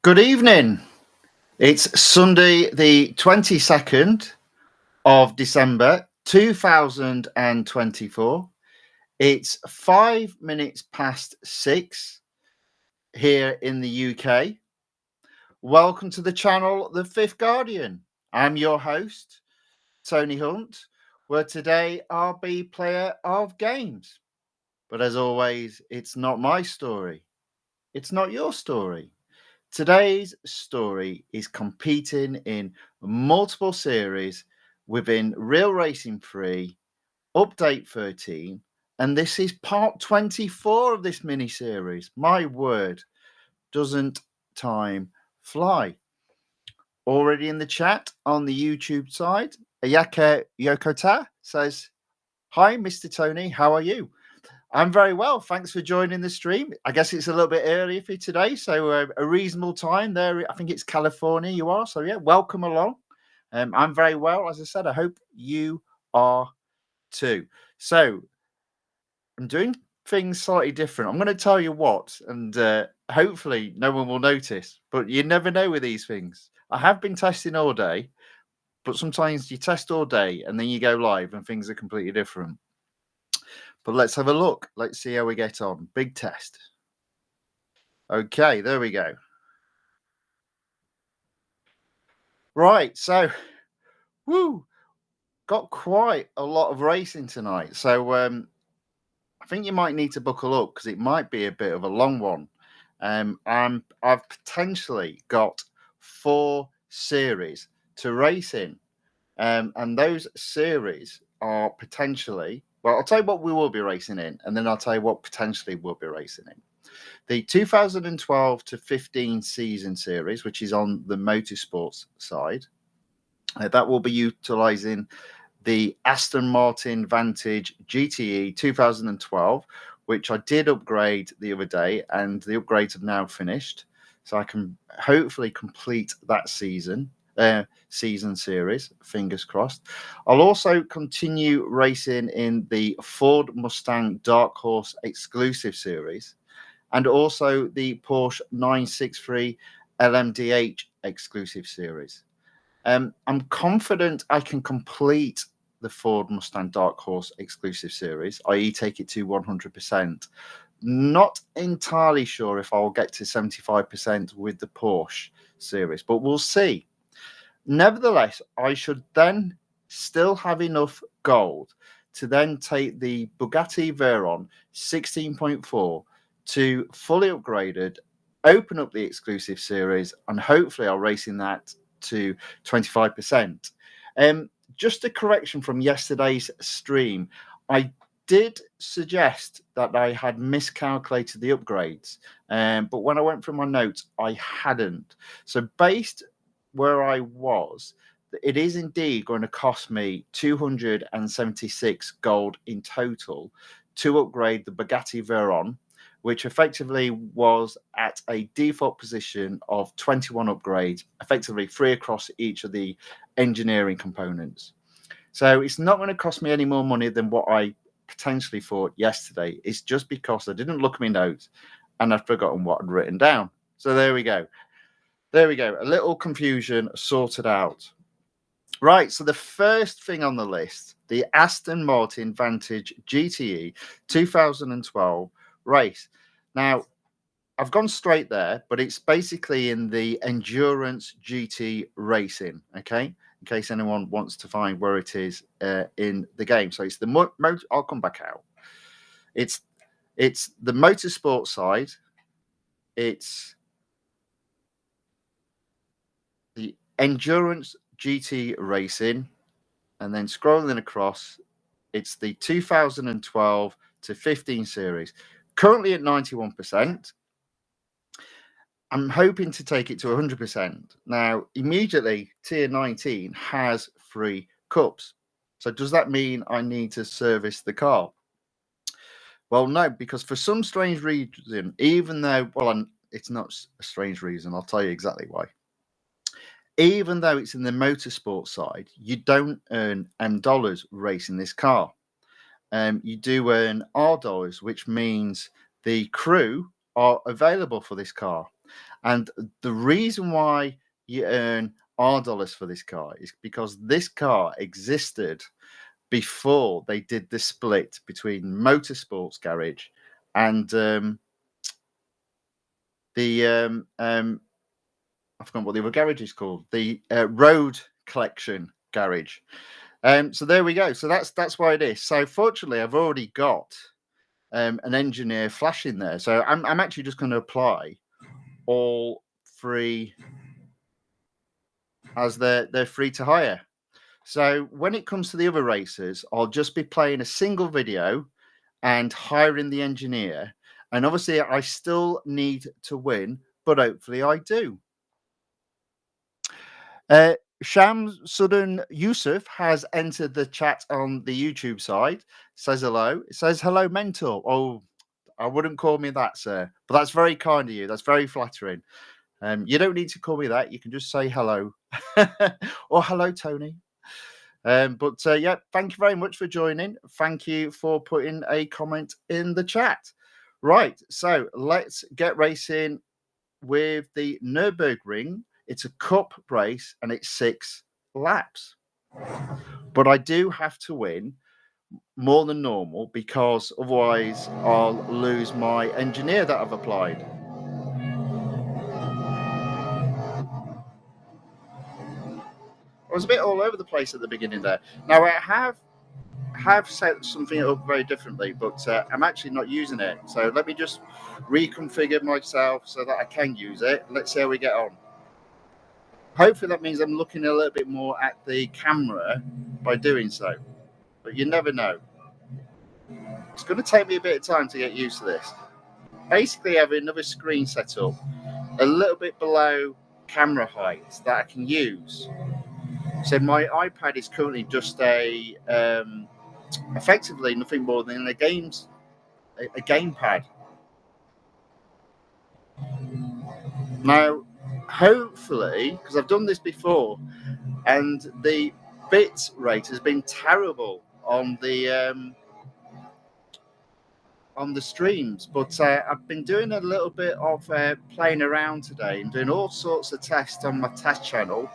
Good evening. It's Sunday, the 22nd of December, 2024. It's 5 minutes past 6 here in the UK. Welcome to the channel, The Fifth Guardian. I'm your host, Tony Hunt, where today I'll be player of games. But as always, it's not my story. It's not your story. Today's story is competing in multiple series within Real Racing 3, Update 13, and this is part 24 of this mini-series. My word, doesn't time fly? Already in the chat on the YouTube side, Ayaka Yokota says, "Hi, Mr. Tony, how are you?" I'm very well. Thanks for joining the stream. I guess it's a little bit earlier for you today, so a reasonable time there. I think it's California you are. So, yeah, welcome along. I'm very well. As I said, I hope you are too. So, I'm doing things slightly different. I'm going to tell you what, and hopefully no one will notice, but you never know with these things. I have been testing all day, but sometimes you test all day and then you go live and things are completely different. But let's have a look. Let's see how we get on. Big test. Okay, there we go. Right, so, got quite a lot of racing tonight. So I think you might need to buckle up because it might be a bit of a long one. I've potentially got 4 series to race in. And those series are potentially, well, I'll tell you what we will be racing in, and then I'll tell you what potentially we'll be racing in. The 2012 to 15 season series, which is on the motorsports side, that will be utilizing the Aston Martin Vantage GTE 2012, which I did upgrade the other day, and the upgrades have now finished. So I can hopefully complete that season series, fingers crossed. I'll also continue racing in the Ford Mustang Dark Horse exclusive series, and also the Porsche 963 LMDH exclusive series. I'm confident I can complete the Ford Mustang Dark Horse exclusive series, i.e. take it to 100%. Not entirely sure if I'll get to 75% with the Porsche series, but we'll see. Nevertheless, I should then still have enough gold to then take the Bugatti VEYRON 16.4 to fully upgraded, open up the exclusive series, and hopefully I'll race in that to 25%. Just a correction from yesterday's stream. I did suggest that I had miscalculated the upgrades, but when I went through my notes, I hadn't. So based where I was, it is indeed going to cost me 276 gold in total to upgrade the Bugatti VEYRON, which effectively was at a default position of 21 upgrades, effectively 3 across each of the engineering components. So it's not going to cost me any more money than what I potentially thought yesterday. It's just because I didn't look at my notes and I'd forgotten what I'd written down. So there we go. There we go. A little confusion sorted out. Right, so the first thing on the list, the Aston Martin Vantage GTE 2012 race. Now, I've gone straight there, but it's basically in the Endurance GT Racing, okay? In case anyone wants to find where it is in the game. So it's the I'll come back out. It's the motorsport side. It's the Endurance GT Racing, and then scrolling across, it's the 2012 to 15 series. Currently at 91%. I'm hoping to take it to 100%. Now, immediately, Tier 19 has 3 cups. So does that mean I need to service the car? Well, no, because for some strange reason, even though, well, it's not a strange reason, I'll tell you exactly why. Even though it's in the motorsport side, you don't earn M dollars racing this car. You do earn R dollars, which means the crew are available for this car. And the reason why you earn R dollars for this car is because this car existed before they did the split between Motorsports Garage and I forgot what the other garage is called, the Road Collection Garage. So there we go. So that's why it is. So fortunately, I've already got an engineer flashing there. So I'm actually just going to apply all 3 as they're free to hire. So when it comes to the other racers, I'll just be playing a single video and hiring the engineer. And obviously, I still need to win, but hopefully I do. Shamsuddin Yusuf has entered the chat on the YouTube side. Says hello. It says hello, mentor. Oh, I wouldn't call me that, sir. But that's very kind of you. That's very flattering. You don't need to call me that. You can just say hello. Or hello, Tony. But yeah, thank you very much for joining. Thank you for putting a comment in the chat. Right, so let's get racing with the Nürburgring. It's a cup race and it's 6 laps. But I do have to win more than normal because otherwise I'll lose my engineer that I've applied. I was a bit all over the place at the beginning there. Now I have set something up very differently, but I'm actually not using it. So let me just reconfigure myself so that I can use it. Let's see how we get on. Hopefully that means I'm looking a little bit more at the camera by doing so. But you never know. It's going to take me a bit of time to get used to this. Basically, I have another screen set up a little bit below camera height that I can use. So my iPad is currently just effectively nothing more than a gamepad. Now, hopefully, because I've done this before, and the bit rate has been terrible on the streams, but I've been doing a little bit of playing around today and doing all sorts of tests on my test channel,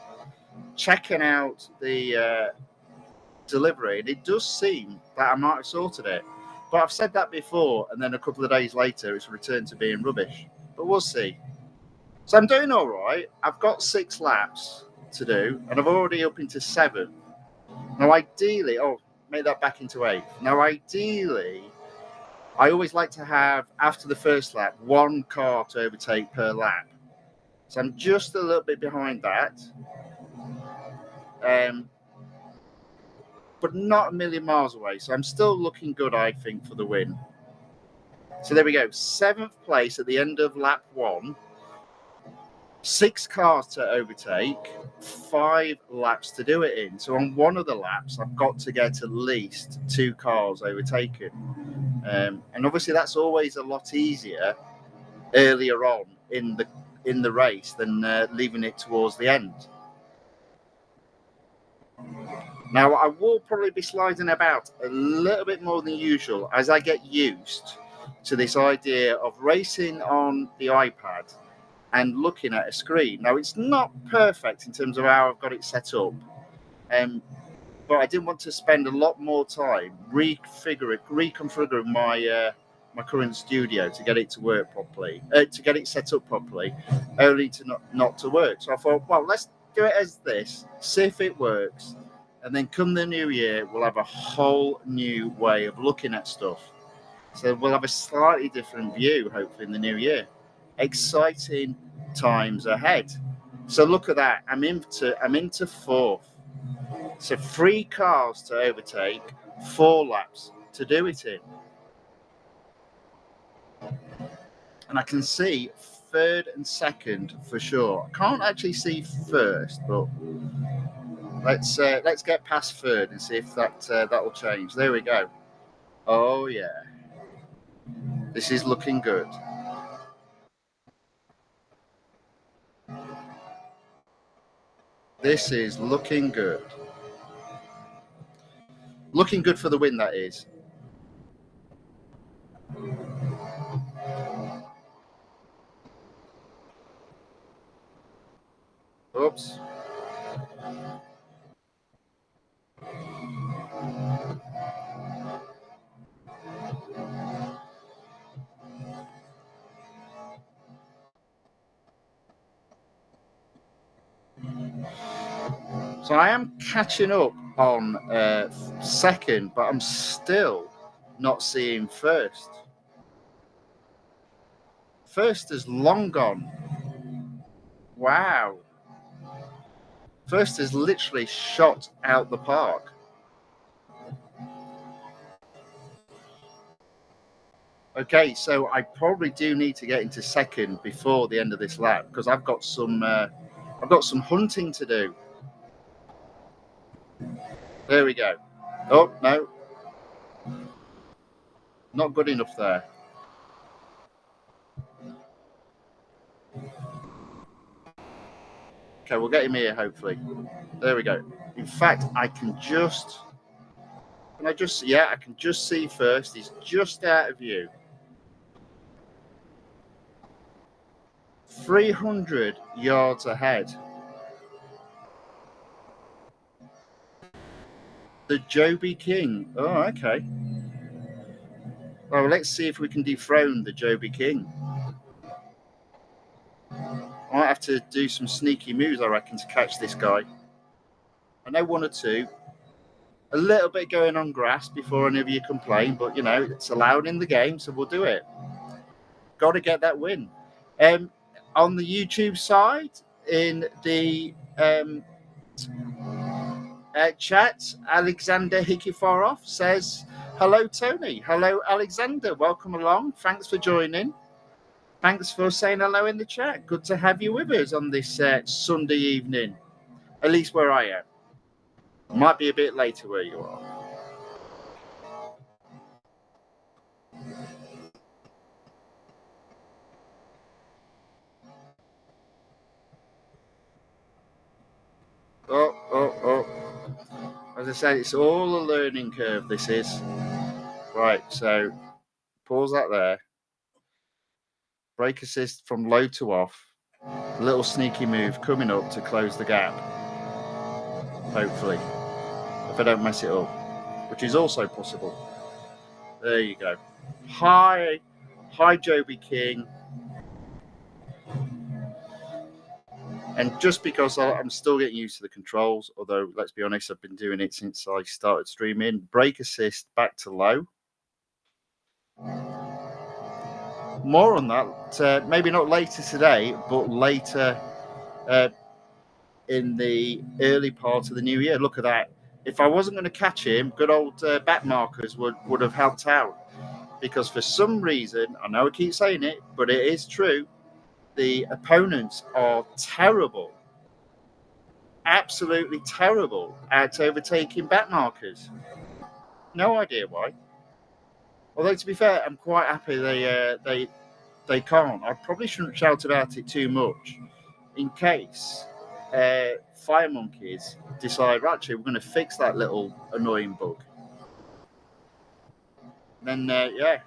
checking out the delivery, and it does seem that I might have sorted it. But I've said that before, and then a couple of days later, it's returned to being rubbish. But we'll see. So I'm doing all right. I've got 6 laps to do, and I've already up into 7. Now, ideally, make that back into 8. Now, ideally, I always like to have, after the first lap, 1 car to overtake per lap. So I'm just a little bit behind that. But not a million miles away. So I'm still looking good, I think, for the win. So there we go. 7th place at the end of lap 1. 6 cars to overtake, 5 laps to do it in. So on one of the laps, I've got to get at least 2 cars overtaken. And obviously that's always a lot easier earlier on in the race than leaving it towards the end. Now, I will probably be sliding about a little bit more than usual as I get used to this idea of racing on the iPad and looking at a screen. Now, it's not perfect in terms of how I've got it set up, but I didn't want to spend a lot more time reconfiguring my current studio to get it to work properly, to get it set up properly, only to not to work. So I thought, well, let's do it as this, see if it works, and then come the new year, we'll have a whole new way of looking at stuff. So we'll have a slightly different view, hopefully, in the new year. Exciting times ahead. So look at that. I'm into fourth. So 3 cars to overtake, 4 laps to do it in. And I can see third and second for sure. I can't actually see first, but let's get past third and see if that will change. There we go. Oh yeah, this is looking good. This is looking good. Looking good for the win, that is. Oops. So I am catching up on second, but I'm still not seeing first. First is long gone. Wow. First is literally shot out the park. Okay, so I probably do need to get into second before the end of this lap because I've got some hunting to do. There we go. Oh no, not good enough there. Okay, we'll get him here hopefully. There we go. In fact, I can just see first. He's just out of view. 300 yards ahead. The Joby King. Oh, okay. Well, let's see if we can dethrone the Joby King. I might have to do some sneaky moves, I reckon, to catch this guy. I know 1 or 2. A little bit going on grass before any of you complain, but, you know, it's allowed in the game, so we'll do it. Got to get that win. On the YouTube side, in the chat, Alexander Hikiforov says, hello, Tony. Hello, Alexander. Welcome along. Thanks for joining. Thanks for saying hello in the chat. Good to have you with us on this Sunday evening, at least where I am. Might be a bit later where you are. Oh. As I said, it's all a learning curve, this is. Right, so pause that there. Brake assist from low to off. A little sneaky move coming up to close the gap. Hopefully. If I don't mess it up. Which is also possible. There you go. Hi, Joby King. And just because I'm still getting used to the controls, although, let's be honest, I've been doing it since I started streaming. Brake assist back to low. More on that, maybe not later today, but later in the early part of the new year. Look at that. If I wasn't going to catch him, good old back markers would have helped out. Because for some reason, I know I keep saying it, but it is true, the opponents are terrible, absolutely terrible at overtaking back markers. No idea why. Although, to be fair, I'm quite happy they can't. I probably shouldn't shout about it too much in case fire monkeys decide, actually, we're going to fix that little annoying bug. Then, yeah,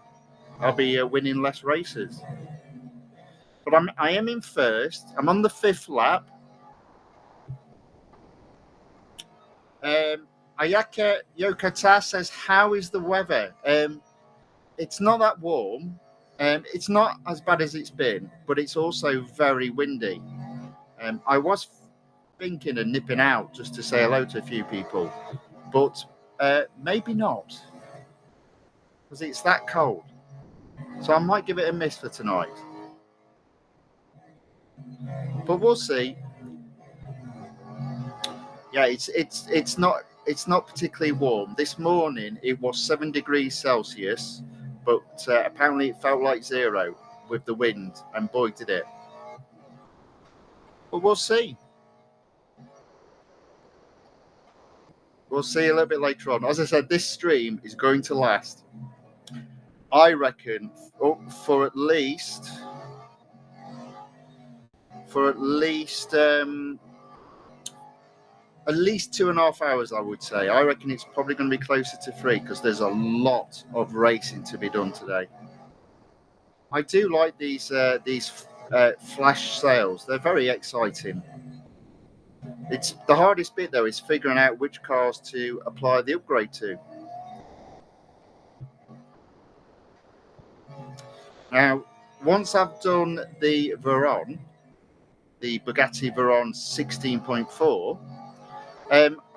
I'll be winning less races. But I am in first. I'm on the 5th lap. Ayaka Yokota says, how is the weather? It's not that warm. It's not as bad as it's been, but it's also very windy. I was thinking of nipping out just to say hello to a few people, but maybe not, because it's that cold. So I might give it a miss for tonight. But we'll see. Yeah, it's not particularly warm. This morning it was 7 degrees Celsius, but apparently it felt like 0 with the wind, and boy did it. But we'll see. We'll see a little bit later on. As I said, this stream is going to last, I reckon, for at least 2.5 hours, I would say. I reckon it's probably going to be closer to 3 because there's a lot of racing to be done today. I do like these flash sales. They're very exciting. It's the hardest bit, though, is figuring out which cars to apply the upgrade to. Now, once I've done the VEYRON, the Bugatti VEYRON 16.4,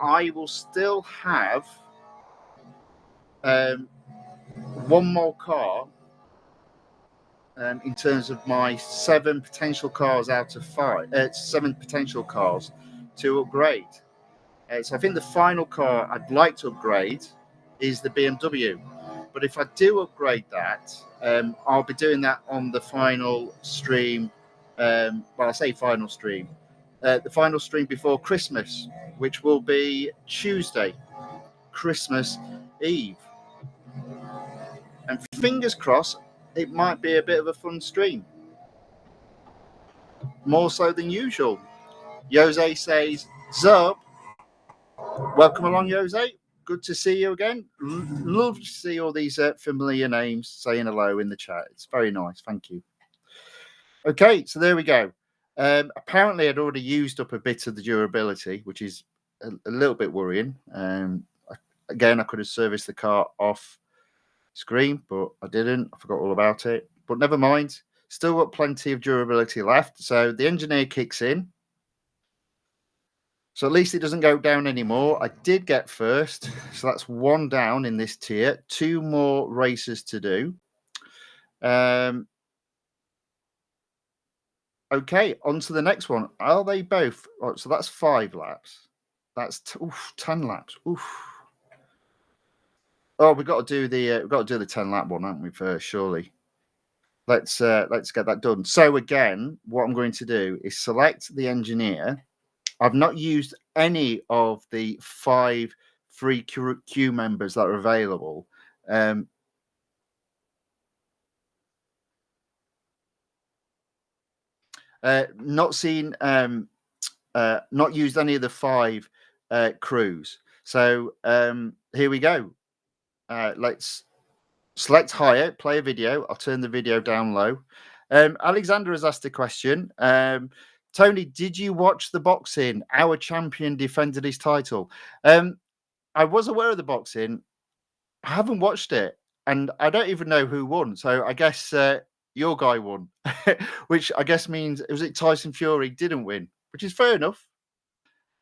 I will still have one more car in terms of my 7 potential cars out of 7 potential cars to upgrade. So I think the final car I'd like to upgrade is the BMW. But if I do upgrade that, I'll be doing that on the final stream. Well, I say final stream. The final stream before Christmas, which will be Tuesday, Christmas Eve. And fingers crossed, it might be a bit of a fun stream. More so than usual. Jose says, Zub. Welcome along, Jose. Good to see you again. Love to see all these familiar names saying hello in the chat. It's very nice. Thank you. Okay, so there we go. Apparently, I'd already used up a bit of the durability, which is a little bit worrying. Again, I could have serviced the car off screen, but I didn't. I forgot all about it. But never mind. Still got plenty of durability left. So the engineer kicks in. So at least it doesn't go down anymore. I did get first. So that's 1 down in this tier. 2 more races to do. Okay, on to the next one. Are they both? Oh, so that's 5 laps. That's 10 laps. Oof. Oh, we've got to do the 10 lap one, haven't we? First, surely. Let's get that done. So again, what I'm going to do is select the engineer. I've not used any of the 5 free queue members that are available. Not used any of the 5 crews. So here we go. Let's select hire, play a video. I'll turn the video down low. Alexander has asked a question. Tony, did you watch the boxing? Our champion defended his title. I was aware of the boxing. I haven't watched it, and I don't even know who won. So I guess your guy won, which I guess means was it Tyson Fury didn't win, which is fair enough.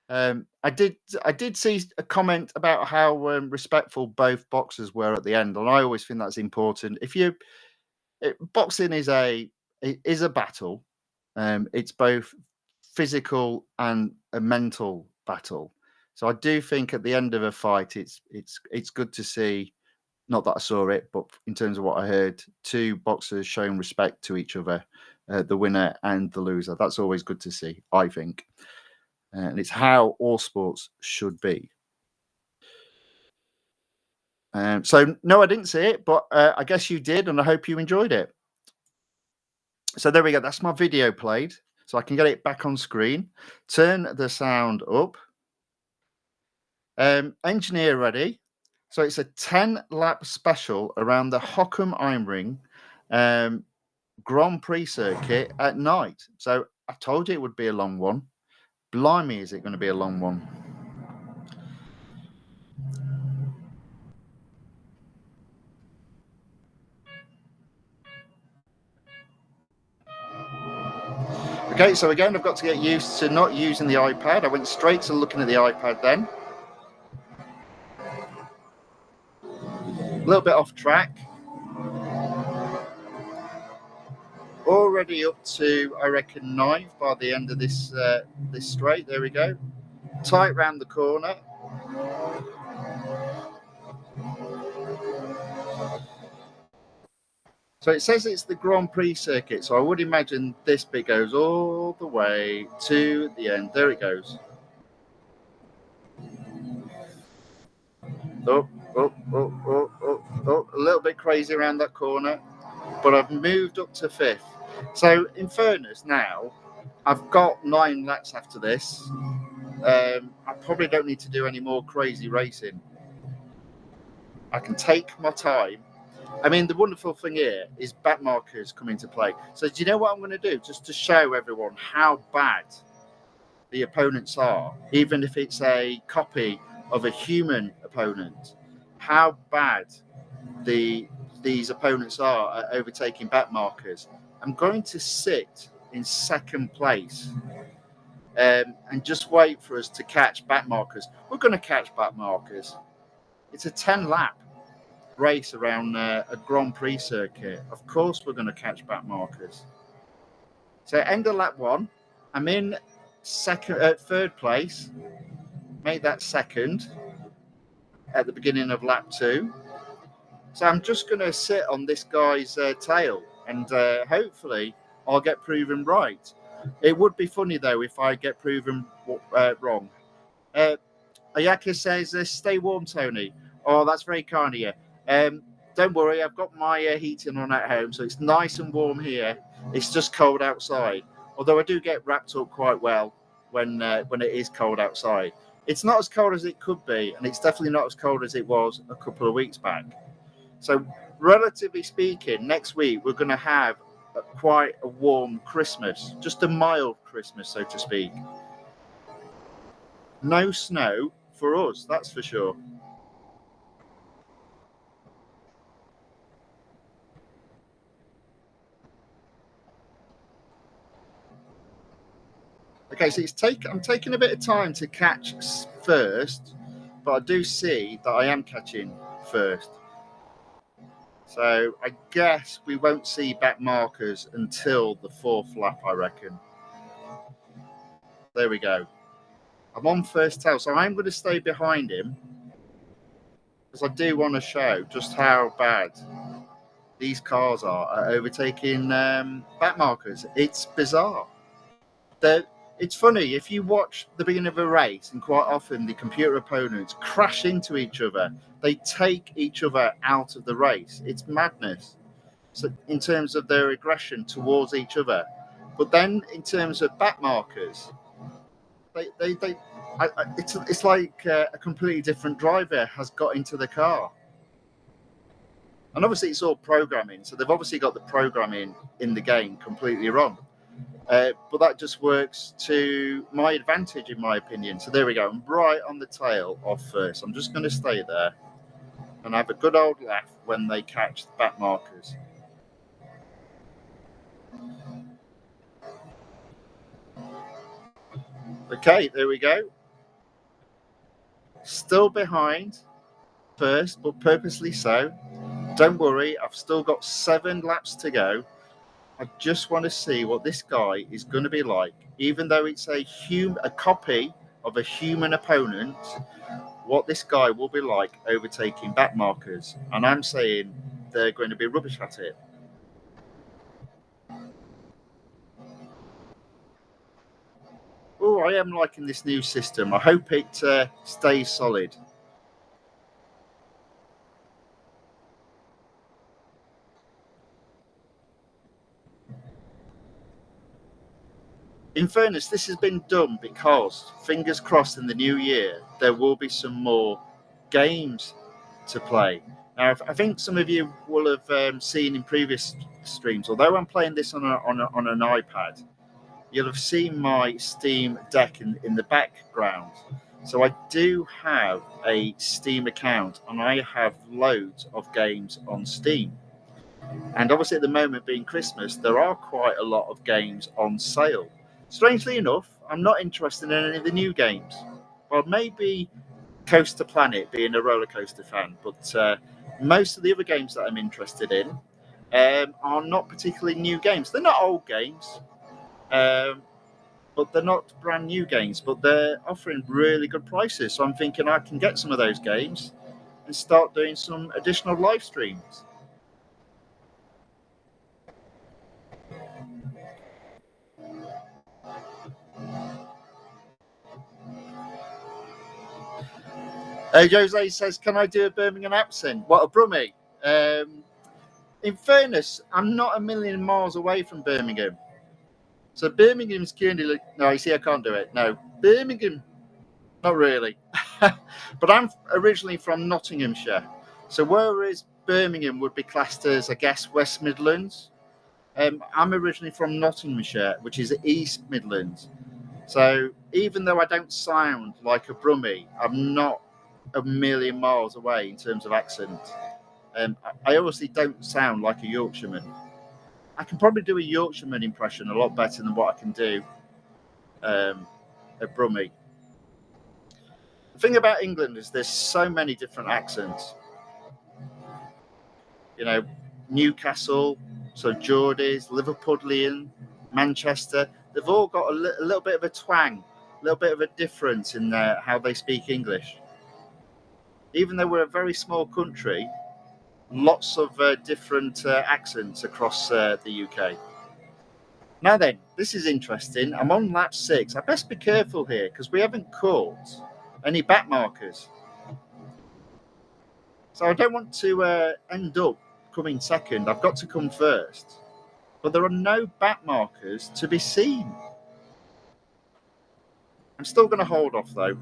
I did see a comment about how respectful both boxers were at the end, and I always think that's important. Boxing is a battle. It's both physical and a mental battle. So I do think at the end of a fight, it's good to see. Not that I saw it, but in terms of what I heard, 2 boxers showing respect to each other, the winner and the loser. That's always good to see, I think. And it's how all sports should be. So, no, I didn't see it, but I guess you did, and I hope you enjoyed it. So there we go. That's my video played. so I can get it back on screen. Turn the sound up. Engineer ready. So it's a 10-lap special around the Hockham-Imring Grand Prix circuit at night. So I told you it would be a long one. Blimey, is it going to be a long one? Okay, so again, I've got to get used to not using the iPad. I went straight to looking at the iPad then. A little bit off track. Already up to, I reckon, 9 by the end of this this straight. There we go. Tight round the corner. So it says it's the Grand Prix circuit, so I would imagine this bit goes all the way to the end. There it goes. Oh, oh, oh, oh, oh, oh, a little bit crazy around that corner, but I've moved up to 5th. So in fairness now, I've got 9 laps after this. I probably don't need to do any more crazy racing. I can take my time. I mean, the wonderful thing here is back markers come into play. So do you know what I'm going to do? Just to show everyone how bad the opponents are, even if it's a copy of a human opponent, how bad these opponents are at overtaking back markers. I'm going to sit in 2nd place and just wait for us to catch back markers. We're going to catch back markers. It's a 10-lap race around a Grand Prix circuit. Of course, we're going to catch back markers. So end of lap 1. I'm in 3rd place. Make that 2nd at the beginning of lap 2. So I'm just going to sit on this guy's tail, and hopefully I'll get proven right. It would be funny though if I get proven wrong. Ayaka says, "Stay warm, Tony." Oh, that's very kind of you. Don't worry, I've got my heating on at home, so it's nice and warm here. It's just cold outside. Although I do get wrapped up quite well when it is cold outside. It's not as cold as it could be, and it's definitely not as cold as it was a couple of weeks back. So, relatively speaking, next week we're going to have quite a warm Christmas, just a mild Christmas, so to speak. No snow for us, that's for sure. Okay, so I'm taking a bit of time to catch first, but I do see that I am catching first. So I guess we won't see back markers until the 4th lap, I reckon. There we go. I'm on first tail, so I'm going to stay behind him because I do want to show just how bad these cars are at overtaking back markers. It's bizarre. It's funny, if you watch the beginning of a race, and quite often the computer opponents crash into each other, they take each other out of the race. It's madness. So in terms of their aggression towards each other. But then in terms of back markers, it's like a completely different driver has got into the car. And obviously it's all programming, so they've obviously got the programming in the game completely wrong. But that just works to my advantage, in my opinion. So there we go. I'm right on the tail of first. I'm just going to stay there and have a good old laugh when they catch the back markers. Okay, there we go. Still behind first, but purposely so. Don't worry, I've still got 7 laps to go. I just want to see what this guy is going to be like, even though it's a copy of a human opponent, what this guy will be like overtaking back markers. And I'm saying they're going to be rubbish at it. Oh, I am liking this new system. I hope it stays solid. In fairness, this has been done because, fingers crossed, in the new year there will be some more games to play. Now, I think some of you will have seen in previous streams, although I'm playing this on an iPad, you'll have seen my Steam Deck in the background. So I do have a Steam account and I have loads of games on Steam. And obviously, at the moment being Christmas, there are quite a lot of games on sale. Strangely enough, I'm not interested in any of the new games. Well, maybe Coaster Planet, being a roller coaster fan, but most of the other games that I'm interested in are not particularly new games. They're not old games, but they're not brand new games, but they're offering really good prices. So I'm thinking I can get some of those games and start doing some additional live streams. Jose says, can I do a Birmingham accent? What, a Brummie? In fairness, I'm not a million miles away from Birmingham. So Birmingham's currently... No, you see, I can't do it. No, Birmingham, not really. But I'm originally from Nottinghamshire. So whereas Birmingham would be classed as, I guess, West Midlands, I'm originally from Nottinghamshire, which is East Midlands. So even though I don't sound like a Brummie, I'm not a million miles away in terms of accent. I obviously don't sound like a Yorkshireman. I can probably do a Yorkshireman impression a lot better than what I can do a Brummie. The thing about England is there's so many different accents. You know, Newcastle, so Geordies, Liverpudlian, Manchester, they've all got a little bit of a twang, a little bit of a difference in how they speak English. Even though we're a very small country, lots of different accents across the UK. Now then, this is interesting. I'm on lap 6. I best be careful here because we haven't caught any back markers. So I don't want to end up coming second. I've got to come first. But there are no back markers to be seen. I'm still going to hold off though.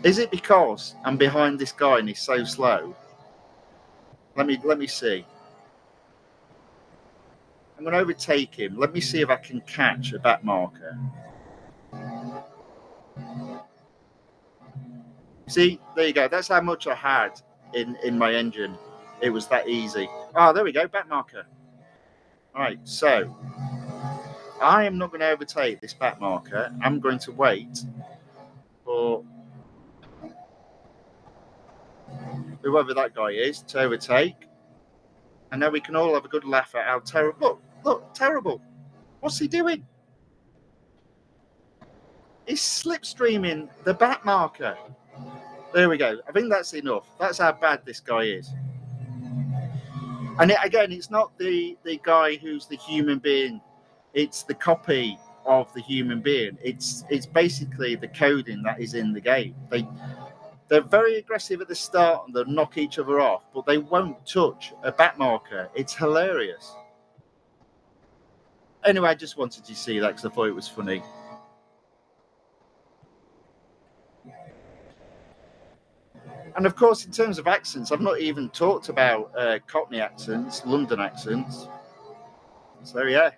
Is it because I'm behind this guy and he's so slow? Let me see. I'm going to overtake him. Let me see if I can catch a back marker. See, there you go. That's how much I had in my engine. It was that easy. Oh, there we go. Back marker. All right, so I am not going to overtake this back marker. I'm going to wait for whoever that guy is to overtake. And then we can all have a good laugh at how terrible. Look, terrible. What's he doing? He's slipstreaming the back marker. There we go. I think that's enough. That's how bad this guy is. And again, it's not the guy who's the human being. It's the copy of the human being. It's basically the coding that is in the game. They're very aggressive at the start and they'll knock each other off, but they won't touch a back marker. It's hilarious. Anyway, I just wanted to see that because I thought it was funny. And of course, in terms of accents, I've not even talked about Cockney accents, London accents. So, yeah.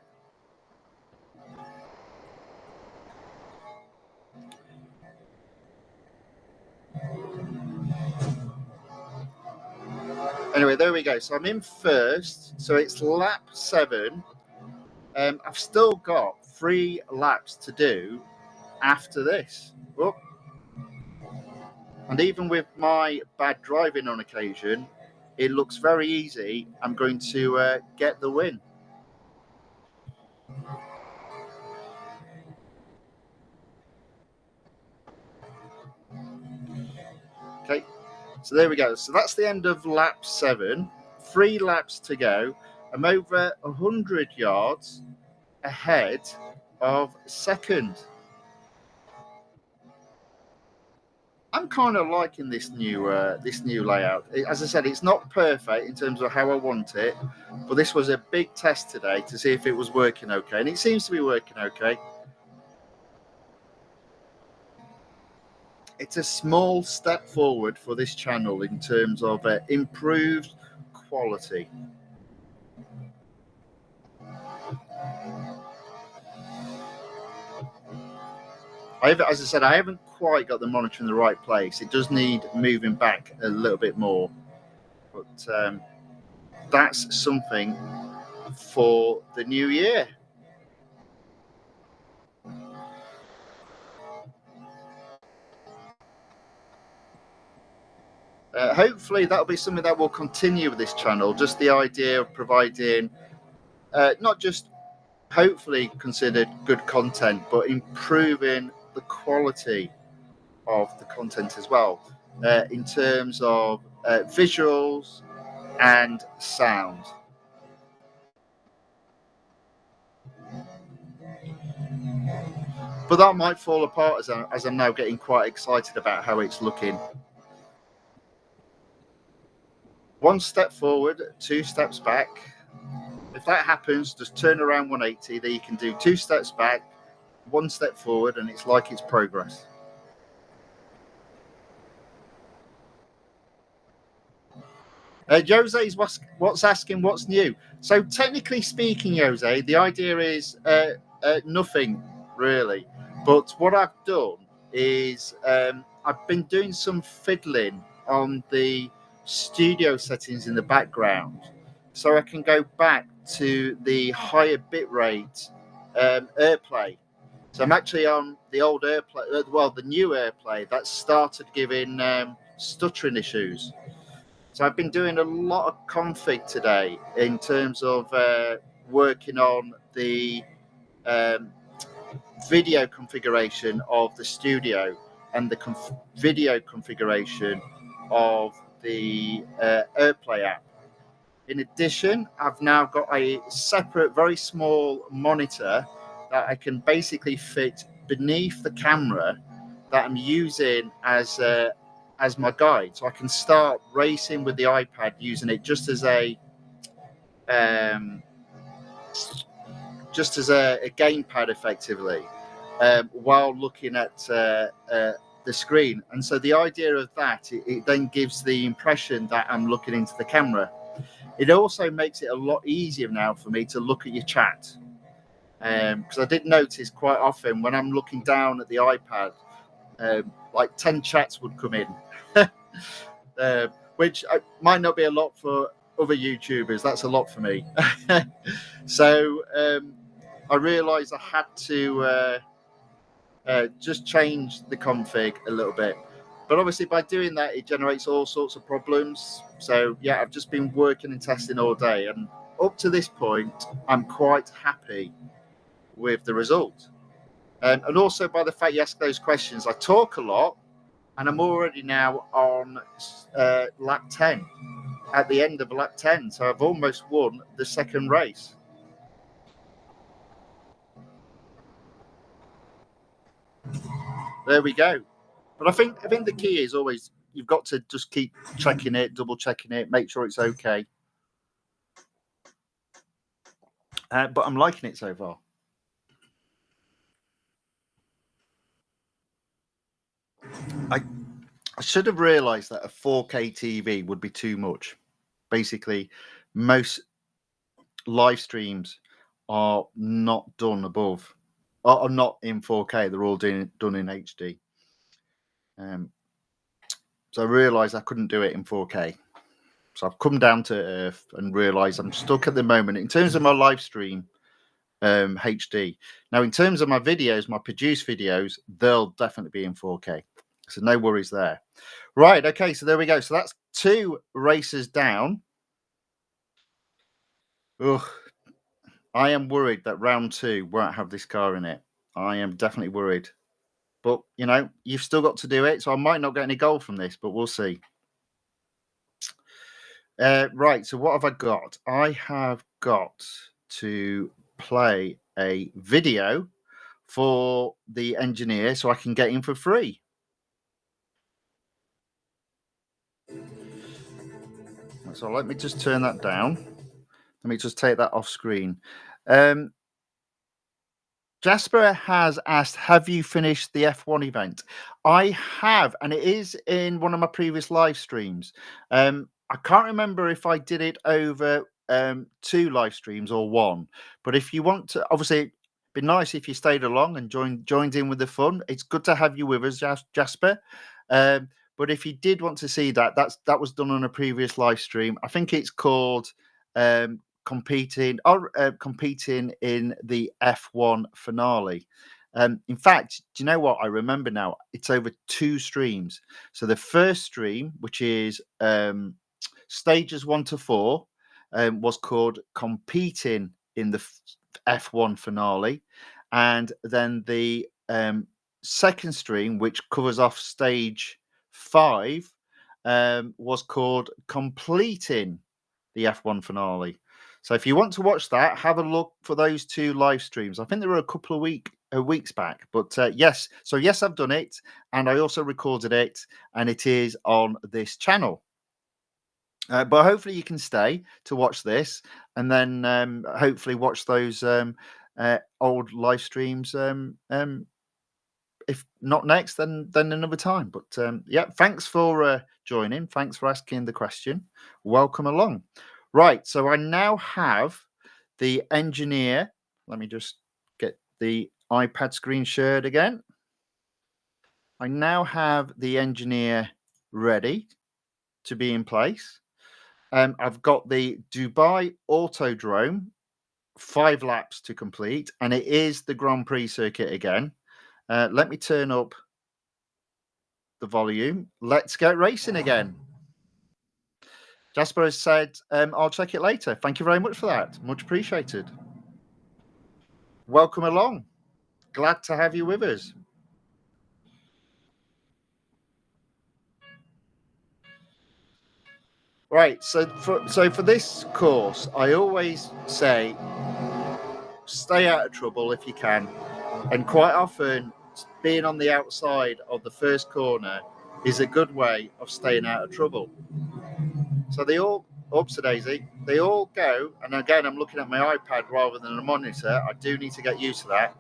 Anyway, there we go. So I'm in first. So it's lap 7. I've still got 3 laps to do after this. Oh. And even with my bad driving on occasion, it looks very easy. I'm going to get the win. Okay, so there we go. So that's the end of lap 7. 3 laps to go. I'm over 100 yards ahead of second. I'm I'm kind of liking this new layout. As I said, it's not perfect in terms of how I want it, but this was a big test today to see if it was working okay, and it seems to be working okay. It's a small step forward for this channel in terms of improved quality. As I said, I haven't quite got the monitor in the right place. It does need moving back a little bit more, but that's something for the new year. Hopefully that'll be something that will continue with this channel. Just the idea of providing not just hopefully considered good content, but improving the quality of the content as well, in terms of visuals and sound. But that might fall apart as I'm now getting quite excited about how it's looking. One step forward, 2 steps back. If that happens, just turn around 180. Then you can do 2 steps back, 1 step forward, and it's like it's progress. Jose's what's asking what's new. So technically speaking, Jose, the idea is nothing really. But what I've done is I've been doing some fiddling on the studio settings in the background, so I can go back to the higher bitrate AirPlay. So I'm actually on the old AirPlay, well, the new AirPlay that started giving stuttering issues. So I've been doing a lot of config today in terms of working on the video configuration of the studio and the video configuration of the AirPlay app. In addition, I've now got a separate, very small monitor that I can basically fit beneath the camera that I'm using as my guide, so I can start racing with the iPad using it just as a gamepad, effectively, while looking at the screen. And so the idea of that, it then gives the impression that I'm looking into the camera. It also makes it a lot easier now for me to look at your chat, because I did notice quite often when I'm looking down at the iPad, like 10 chats would come in, which might not be a lot for other YouTubers. That's a lot for me. So I realized I had to just change the config a little bit. But obviously by doing that, it generates all sorts of problems. So yeah, I've just been working and testing all day. And up to this point, I'm quite happy with the result. And also by the fact you ask those questions, I talk a lot, and I'm already now on lap 10, at the end of lap 10. So I've almost won the second race. There we go. But I think the key is always you've got to just keep checking it, double checking it, make sure it's okay. But I'm liking it so far. I should have realized that a 4K TV would be too much. Basically, most live streams are not done above, are not in 4K. They're all done in HD. So I realized I couldn't do it in 4K. So I've come down to earth and realized I'm stuck at the moment in terms of my live stream HD. Now, in terms of my videos, my produced videos, they'll definitely be in 4K. So no worries there. Right. Okay. So there we go. So that's 2 races down. Ugh. I am worried that round 2 won't have this car in it. I am definitely worried. But, you know, you've still got to do it. So I might not get any gold from this, but we'll see. Right. So what have I got? I have got to play a video for the engineer so I can get him for free. So let me just turn that down. Let me just take that off screen. Jasper has asked, have you finished the F1 event? I have, and it is in one of my previous live streams. I can't remember if I did it over 2 live streams or 1, but if you want to, obviously, it'd be nice if you stayed along and joined in with the fun. It's good to have you with us, Jasper. But if you did want to see that, that was done on a previous live stream. I think it's called competing in the F1 finale. In fact, do you know what? I remember now. It's over 2 streams. So the first stream, which is stages 1 to 4, was called competing in the F1 finale, and then the second stream, which covers off stage 5, was called completing the F1 finale. So if you want to watch that, have a look for those 2 live streams. I think they were a couple of weeks back, but yes. So yes, I've done it, and I also recorded it, and it is on this channel. But hopefully you can stay to watch this, and then hopefully watch those old live streams. If not next, then another time. But yeah, thanks for joining. Thanks for asking the question. Welcome along. Right, so I now have the engineer. Let me just get the iPad screen shared again. I now have the engineer ready to be in place. I've got the Dubai Autodrome, 5 laps to complete, and it is the Grand Prix circuit again. Let me turn up the volume. Let's get racing again. Jasper has said, I'll check it later. Thank you very much for that. Much appreciated. Welcome along. Glad to have you with us. Right, so for this course, I always say stay out of trouble if you can. And quite often, being on the outside of the first corner is a good way of staying out of trouble. So they all, oops, Daisy, they all go, and again, I'm looking at my iPad rather than a monitor. I do need to get used to that.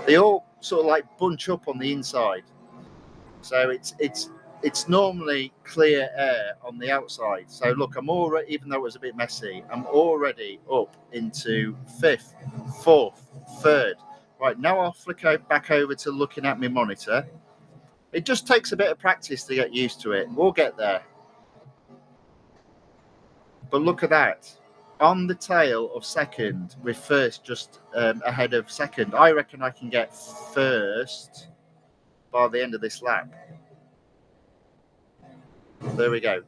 They all sort of like bunch up on the inside. So it's normally clear air on the outside. So look, I'm already, even though it was a bit messy, I'm already up into 5th, 4th, 3rd. Right, now I'll flick back over to looking at my monitor. It just takes a bit of practice to get used to it. We'll get there. But look at that. On the tail of second, with first just ahead of second. I reckon I can get first by the end of this lap. There we go.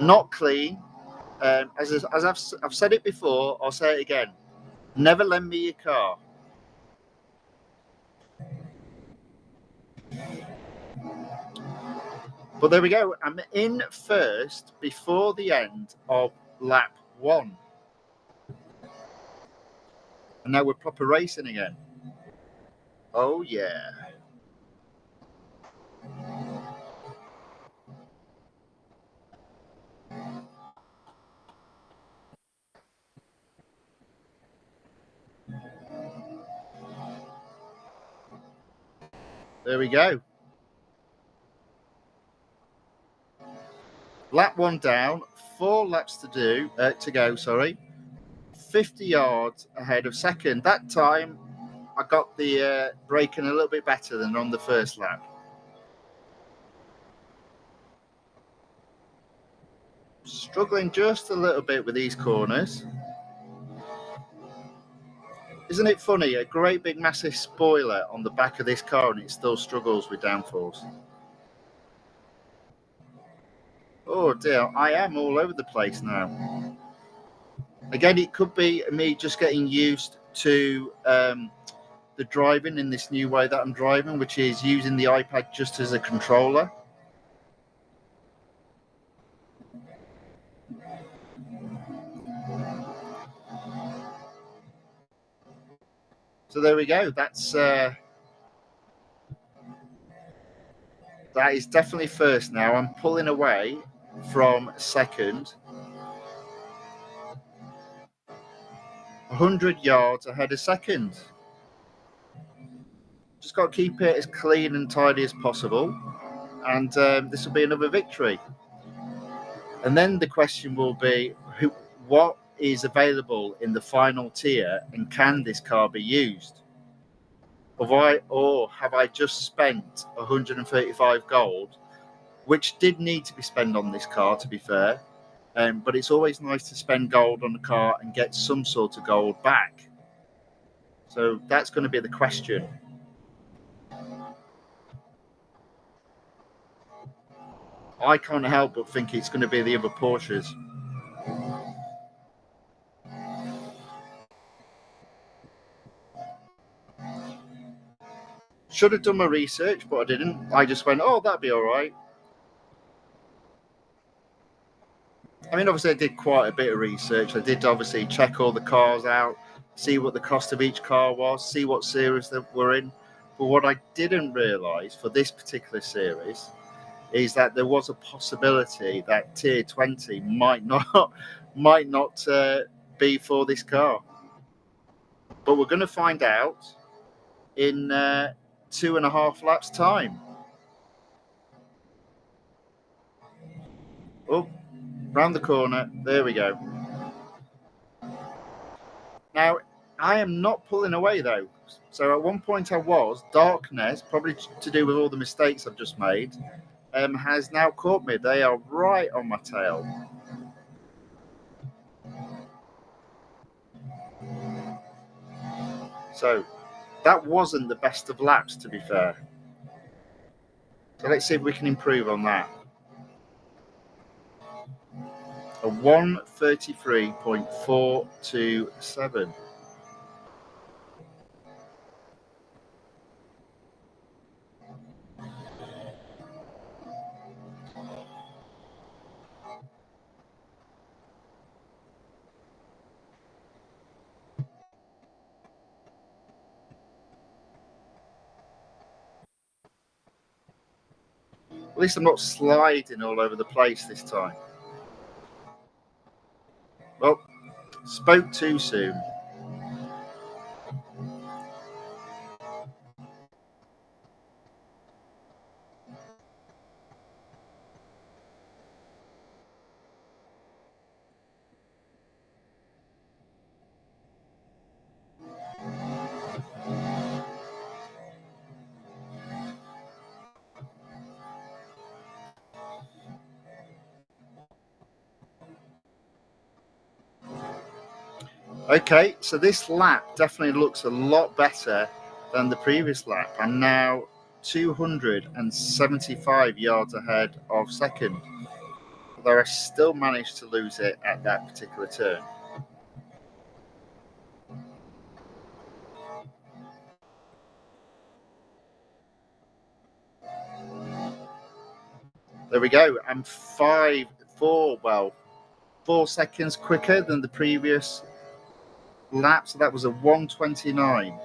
Not clean. As I've said it before, I'll say it again. Never lend me your car. But there we go. I'm in first before the end of lap 1. And now we're proper racing again. Oh, yeah. There we go. Lap 1 down, 4 laps to go. 50 yards ahead of second. That time, I got the braking a little bit better than on the first lap. Struggling just a little bit with these corners. Isn't it funny? A great big massive spoiler on the back of this car, and it still struggles with downforce. Oh dear, I am all over the place now. Again, it could be me just getting used to the driving in this new way that I'm driving, which is using the iPad just as a controller. So there we go. That is definitely first now. I'm pulling away from second, 100 yards ahead of second. Just got to keep it as clean and tidy as possible, and this will be another victory. And then the question will be, what is available in the final tier, and can this car be used? Or have I just spent 135 gold, which did need to be spent on this car, to be fair, but it's always nice to spend gold on a car and get some sort of gold back. So that's going to be the question. I can't help but think it's going to be the other Porsches. Should have done my research, but I didn't. I just went, oh, that'd be all right. I mean, obviously, I did quite a bit of research. I did obviously check all the cars out, see what the cost of each car was, see what series they were in. But what I didn't realise for this particular series is that there was a possibility that Tier 20 might not be for this car. But we're going to find out in 2.5 laps time. Oh, round the corner. There we go. Now, I am not pulling away though. So at one point I was. Darkness, probably to do with all the mistakes I've just made, has now caught me. They are right on my tail. So that wasn't the best of laps, to be fair. So let's see if we can improve on that. A 1:33.427. At least I'm not sliding all over the place this time. Well, spoke too soon. Okay, so this lap definitely looks a lot better than the previous lap. I'm now 275 yards ahead of second, although I still managed to lose it at that particular turn. There we go. I'm 4 seconds quicker than the previous lap, so that was a 1:29.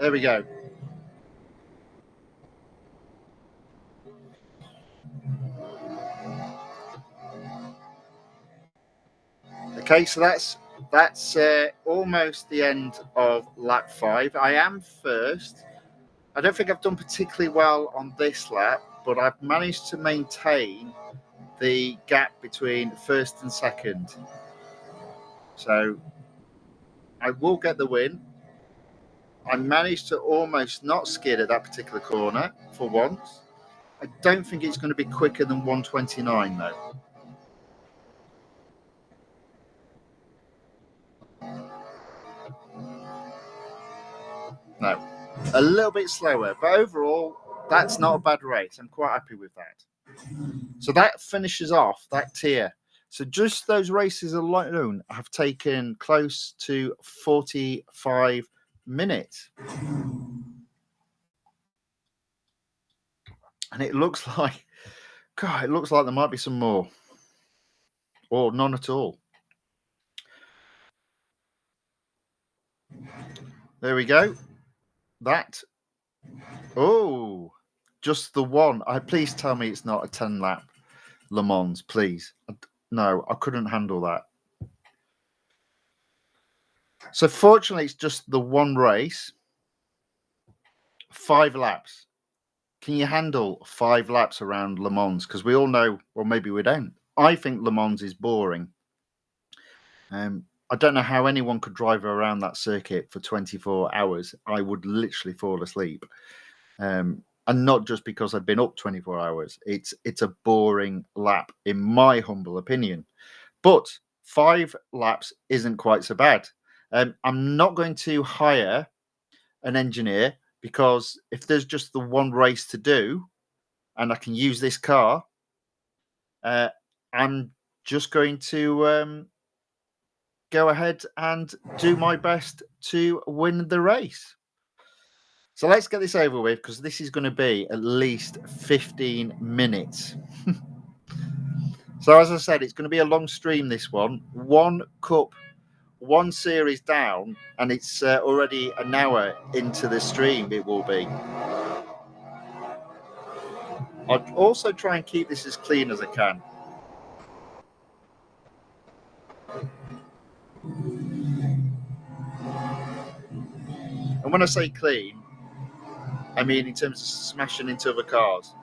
There we go. Okay, so that's almost the end of lap 5. I am first. I don't think I've done particularly well on this lap, but I've managed to maintain the gap between first and second. So I will get the win. I managed to almost not skid at that particular corner for once. I don't think it's going to be quicker than 1:29 though. No, a little bit slower, but overall, that's not a bad race. I'm quite happy with that. So that finishes off that tier. So just those races alone have taken close to 45 minutes. And it looks like, God, it looks like there might be some more. Or none at all. There we go. That. Oh, just the one. Please tell me it's not a 10-lap Le Mans, please. No, I couldn't handle that. So fortunately, it's just the one race. 5 laps. Can you handle 5 laps around Le Mans? Because we all know, or maybe we don't. I think Le Mans is boring. I don't know how anyone could drive around that circuit for 24 hours. I would literally fall asleep. And not just because I've been up 24 hours. It's a boring lap, in my humble opinion. But 5 laps isn't quite so bad. I'm not going to hire an engineer, because if there's just the one race to do and I can use this car, I'm just going to go ahead and do my best to win the race. So let's get this over with, because this is going to be at least 15 minutes. So as I said, it's going to be a long stream, this one. One cup, one series down, and it's already an hour into the stream, it will be. I'll also try and keep this as clean as I can. And when I say clean, I mean in terms of smashing into other cars.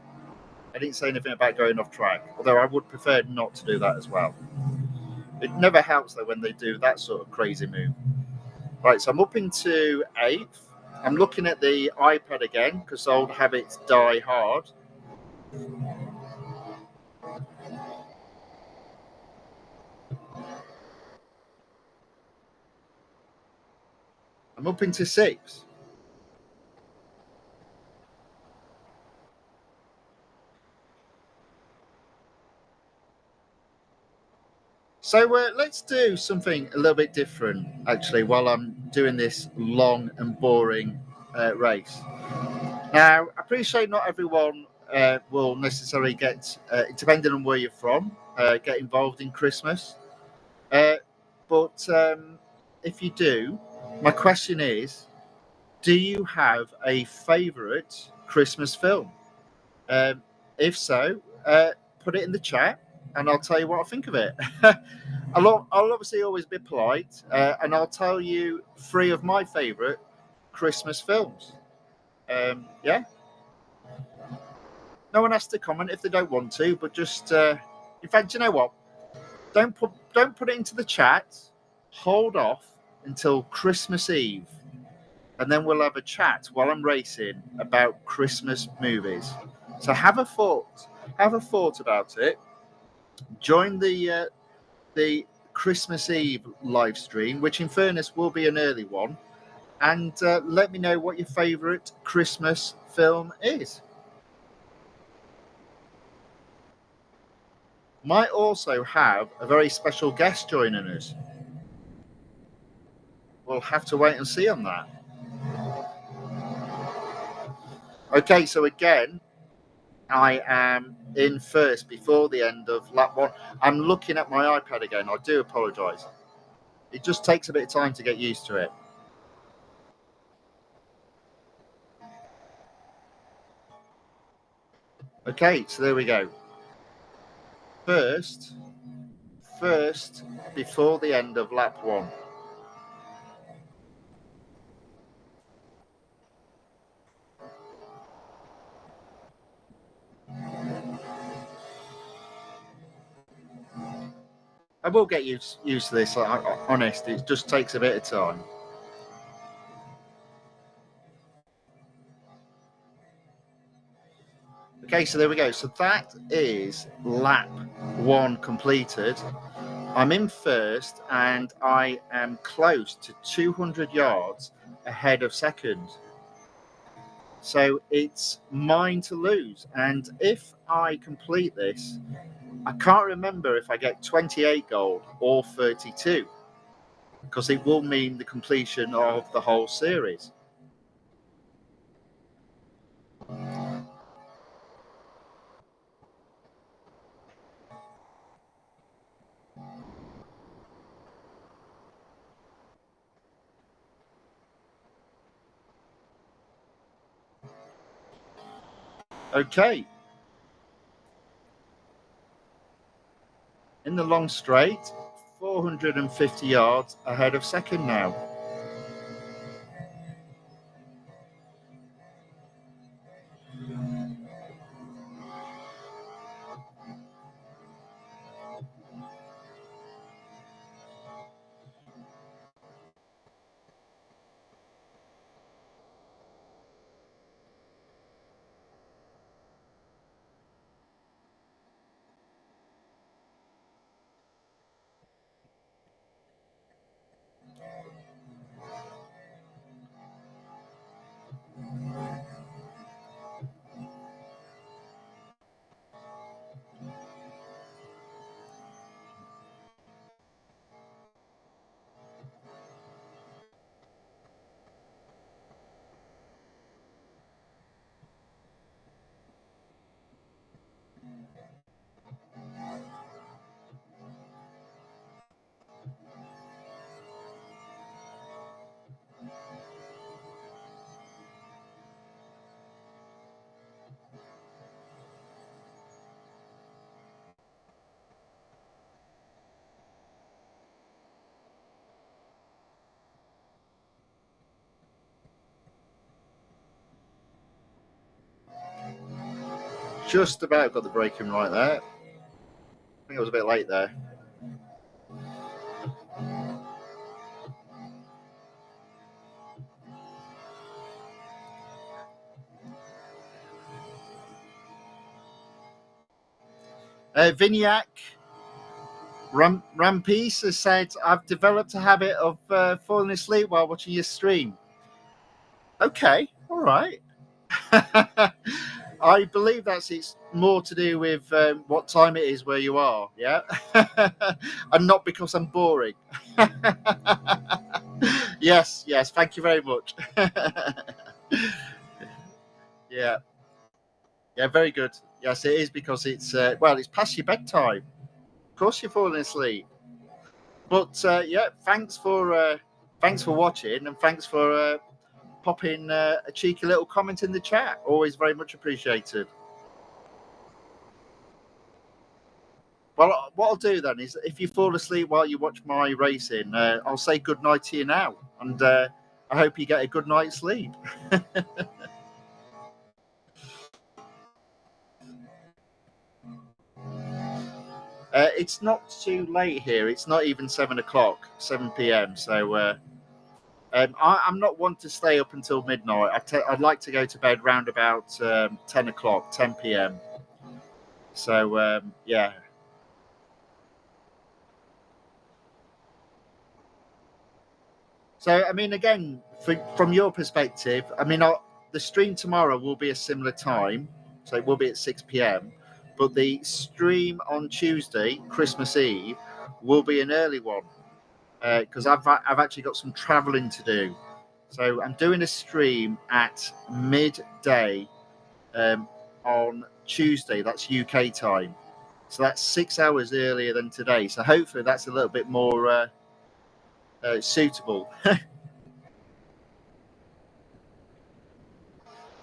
I didn't say anything about going off track, although I would prefer not to do that as well. It never helps, though, when they do that sort of crazy move. Right, so I'm up into 8th. I'm looking at the iPad again, because old habits die hard. I'm up into 6th. So let's do something a little bit different, actually, while I'm doing this long and boring race. Now, I appreciate not everyone will necessarily get, depending on where you're from, get involved in Christmas. But if you do, my question is, do you have a favourite Christmas film? If so, put it in the chat and I'll tell you what I think of it. I'll obviously always be polite, and I'll tell you 3 of my favourite Christmas films. Yeah. No one has to comment if they don't want to, but just, in fact, you know what? Don't put it into the chat. Hold off until Christmas Eve, and then we'll have a chat while I'm racing about Christmas movies. So have a thought about it. Join the Christmas Eve live stream, which in fairness will be an early one, and let me know what your favourite Christmas film is. Might also have a very special guest joining us. We'll have to wait and see on that. Okay, so again, I am in first before the end of lap 1. I'm looking at my iPad again. I do apologise. It just takes a bit of time to get used to it. Okay, so there we go. First before the end of lap 1. I will get used to this, honest. It just takes a bit of time. Okay, so there we go. So that is lap 1 completed. I'm in first, and I am close to 200 yards ahead of second. So it's mine to lose. And if I complete this, I can't remember if I get 28 gold or 32, because it will mean the completion of the whole series. Okay. In the long straight, 450 yards ahead of second now. Just about got the braking right there. I think I was a bit late there. Vignac Rampiece has said, I've developed a habit of falling asleep while watching your stream. Okay, all right. I believe it's more to do with what time it is where you are, yeah? And not because I'm boring. Yes, thank you very much. Yeah, very good. Yes, it is because it's, it's past your bedtime. Of course you're falling asleep. But yeah, thanks for watching, and thanks for popping a cheeky little comment in the chat. Always very much appreciated. Well, what I'll do then is, if you fall asleep while you watch my racing, I'll say good night to you now, and I hope you get a good night's sleep. It's not too late here. It's not even 7 p.m. So I'm not one to stay up until midnight. I'd like to go to bed round about 10 p.m. So yeah. So I mean, again, from your perspective, I mean, the stream tomorrow will be a similar time, so it will be at 6 p.m. But the stream on Tuesday, Christmas Eve, will be an early one, because I've actually got some travelling to do. So I'm doing a stream at midday on Tuesday. That's UK time. So that's 6 hours earlier than today. So hopefully that's a little bit more suitable.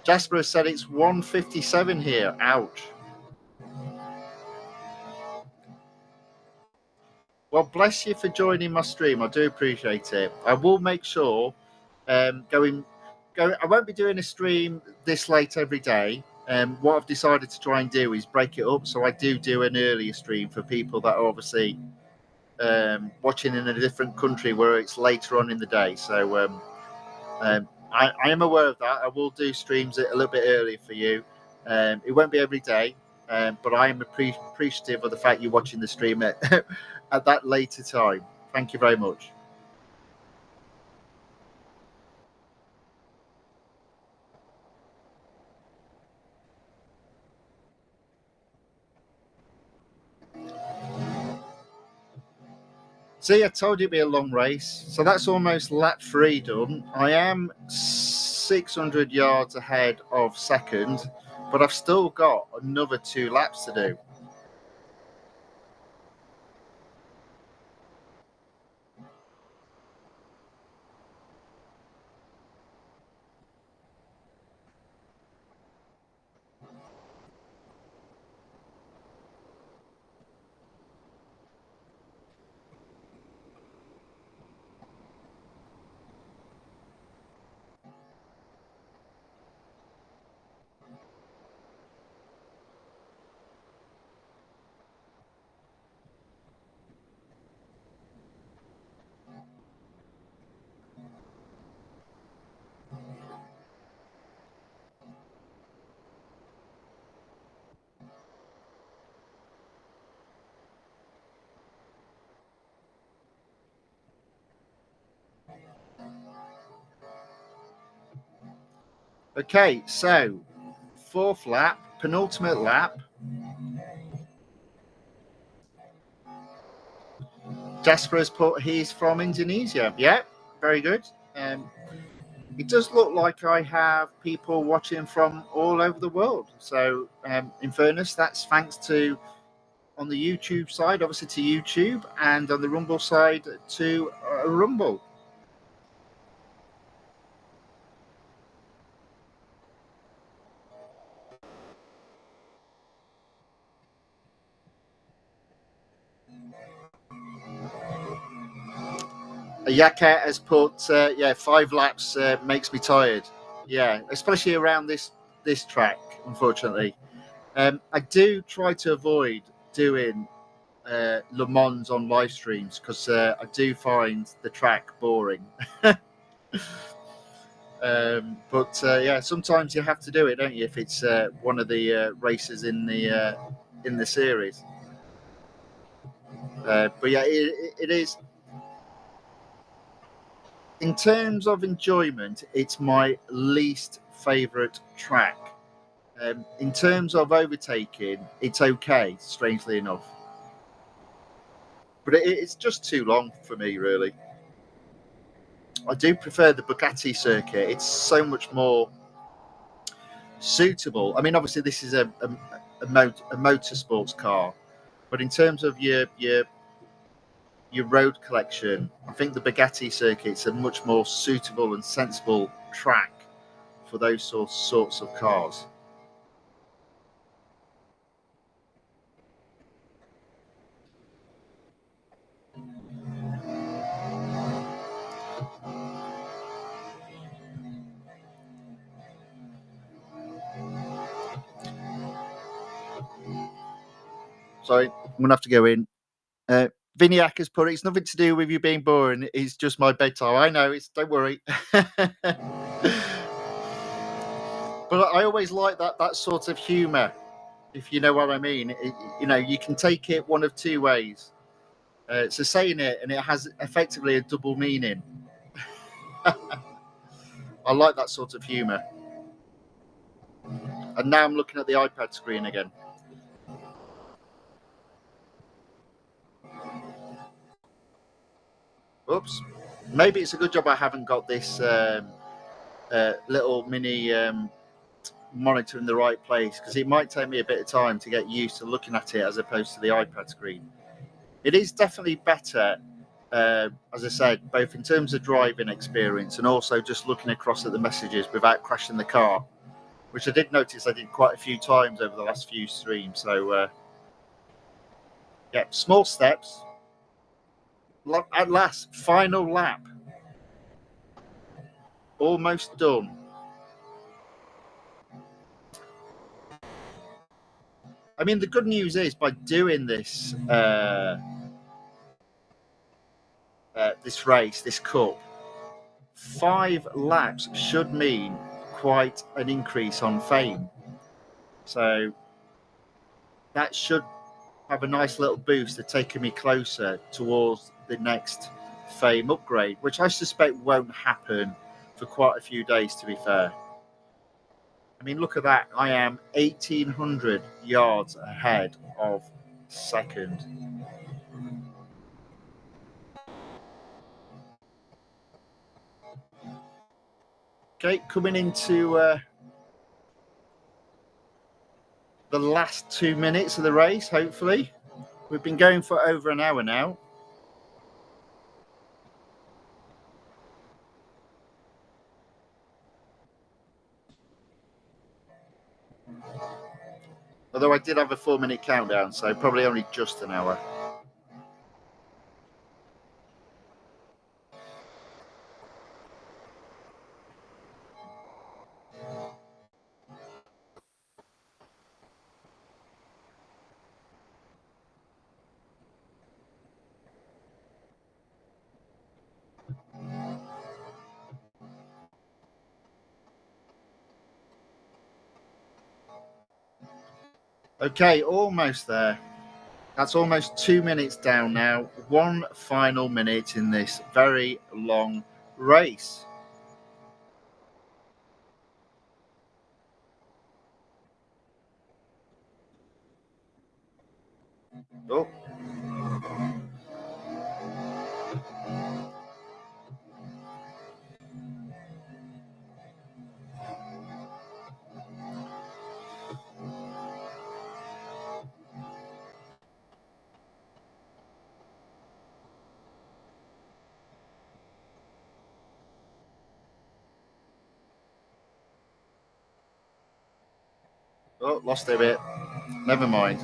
Jasper has said it's 1:57 here. Ouch. Well, bless you for joining my stream. I do appreciate it. I will make sure I won't be doing a stream this late every day. What I've decided to try and do is break it up, so I do an earlier stream for people that are obviously watching in a different country where it's later on in the day. So I am aware of that. I will do streams a little bit earlier for you. It won't be every day, but I am appreciative of the fact you're watching the stream at that later time. Thank you very much. See, I told you it'd be a long race. So that's almost lap 3 done. I am 600 yards ahead of second, but I've still got another 2 laps to do. Okay, so 4th lap, penultimate lap. Jasper has put he's from Indonesia. Yeah, very good. It does look like I have people watching from all over the world. So, in fairness, that's thanks to, on the YouTube side, obviously to YouTube, and on the Rumble side to Rumble. Yaka has put, 5 laps makes me tired. Yeah, especially around this track, unfortunately. I do try to avoid doing Le Mans on live streams because I do find the track boring. But sometimes you have to do it, don't you? If it's one of the races in the series. But yeah, it is. In terms of enjoyment, it's my least favourite track. In terms of overtaking, it's okay, strangely enough. But it's just too long for me, really. I do prefer the Bugatti circuit. It's so much more suitable. I mean, obviously, this is a motorsports car, but in terms of your road collection, I think the Bugatti circuit's a much more suitable and sensible track for those sorts of cars. Sorry, I'm gonna have to go in. Viniac has put it's nothing to do with you being boring. It's just my bedtime. I know. Don't worry. But I always like that sort of humour, if you know what I mean. You can take it one of 2 ways. So saying it, and it has effectively a double meaning. I like that sort of humour. And now I'm looking at the iPad screen again. Oops. Maybe it's a good job I haven't got this little mini monitor in the right place, because it might take me a bit of time to get used to looking at it as opposed to the iPad screen. It is definitely better, as I said, both in terms of driving experience and also just looking across at the messages without crashing the car, which I did notice I did quite a few times over the last few streams. So, small steps. At last, final lap. Almost done. I mean, the good news is by doing this this race, this cup, 5 laps should mean quite an increase on fame. So that should have a nice little boost of taking me closer towards the next fame upgrade, which I suspect won't happen for quite a few days, to be fair. I mean, look at that. I am 1,800 yards ahead of second. Okay, coming into the last 2 minutes of the race, hopefully. We've been going for over an hour now. Although I did have a 4-minute countdown, so probably only just an hour. Okay, almost there. That's almost 2 minutes down now. One final minute in this very long race. Oh. Oh, lost it a bit. Never mind.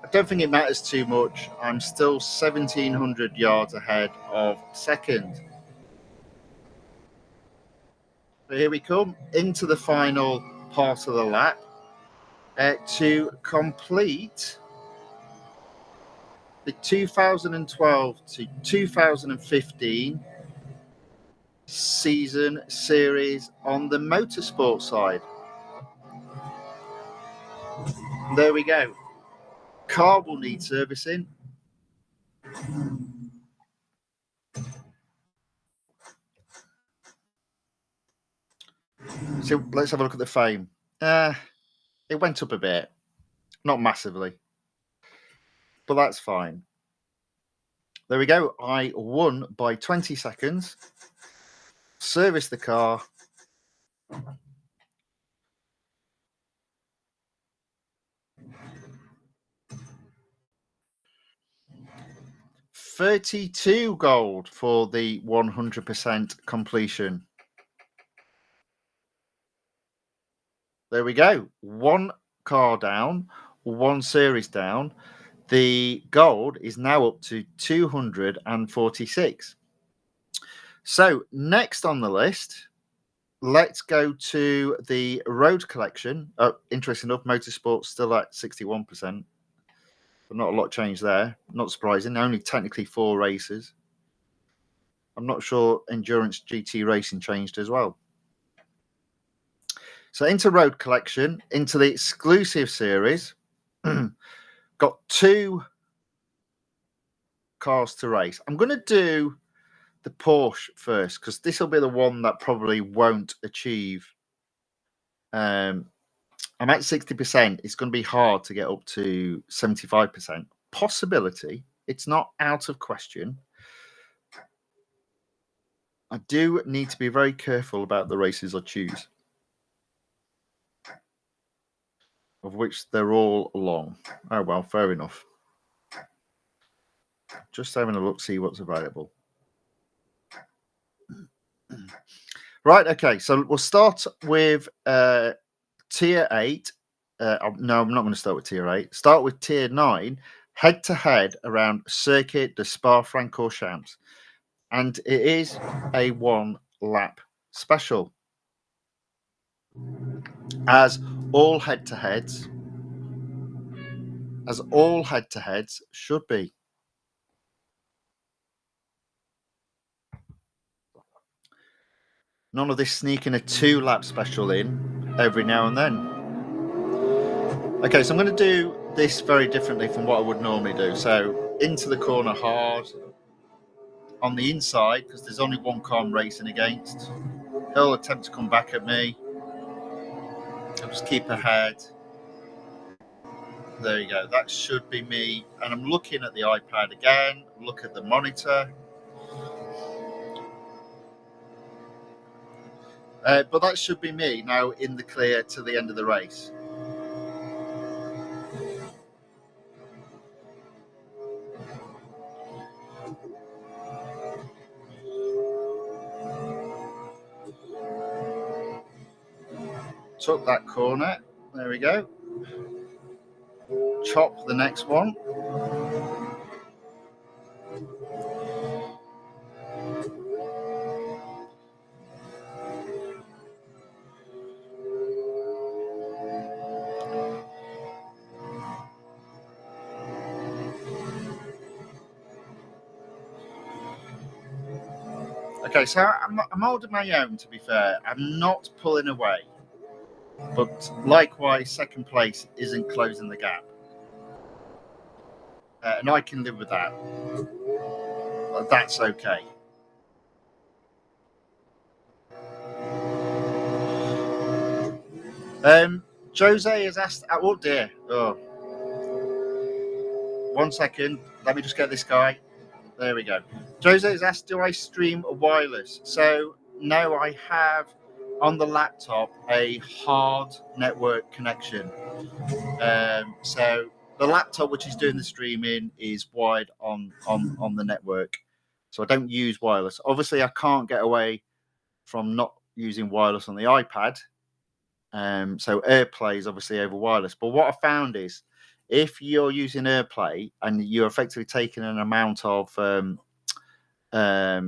I don't think it matters too much. I'm still 1,700 yards ahead of second. So here we come into the final part of the lap to complete the 2012 to 2015 season series on the motorsport side. There we go. Car will need servicing. So let's have a look at the fame. It went up a bit, not massively, but that's fine. There we go. I won by 20 seconds. Serviced the car. $32 gold for the 100% completion. There we go. One car down, one series down. The gold is now up to 246. So next on the list, let's go to the road collection. Interesting enough, motorsport's still at 61%. But not a lot changed there. Not surprising. Only technically 4 races. I'm not sure Endurance GT Racing changed as well. So into road collection, into the exclusive series. Got 2 cars to race. I'm going to do the Porsche first because this will be the one that probably won't achieve. I'm at 60%. It's going to be hard to get up to 75%. Possibility. It's not out of question. I do need to be very careful about the races I choose, of which they're all long. Oh, well, fair enough. Just having a look, see what's available. Right, okay, so we'll start with Tier 8. No, I'm not going to start with Tier 8. Start with Tier 9, head-to-head around Circuit de Spa-Francorchamps. And it is a 1-lap special. As all head-to-heads should be. None of this sneaking a 2-lap special in every now and then. Okay, so I'm going to do this very differently from what I would normally do. So into the corner hard. On the inside, because there's only one car I'm racing against. He'll attempt to come back at me. I'll just keep ahead. There you go. That should be me. And I'm looking at the iPad again. Look at the monitor. But that should be me now in the clear to the end of the race. Took that corner. There we go. Chop the next one. Okay, so I'm holding my own, to be fair. I'm not pulling away. But likewise, second place isn't closing the gap. And I can live with that. That's okay. Jose has asked, oh dear. Oh. 1 second. Let me just get this guy. There we go. Jose has asked, do I stream wireless? So now I have on the laptop a hard network connection. So the laptop which is doing the streaming is wired on the network. So I don't use wireless. Obviously, I can't get away from not using wireless on the iPad. So AirPlay is obviously over wireless. But what I found is if you're using AirPlay and you're effectively taking an amount of the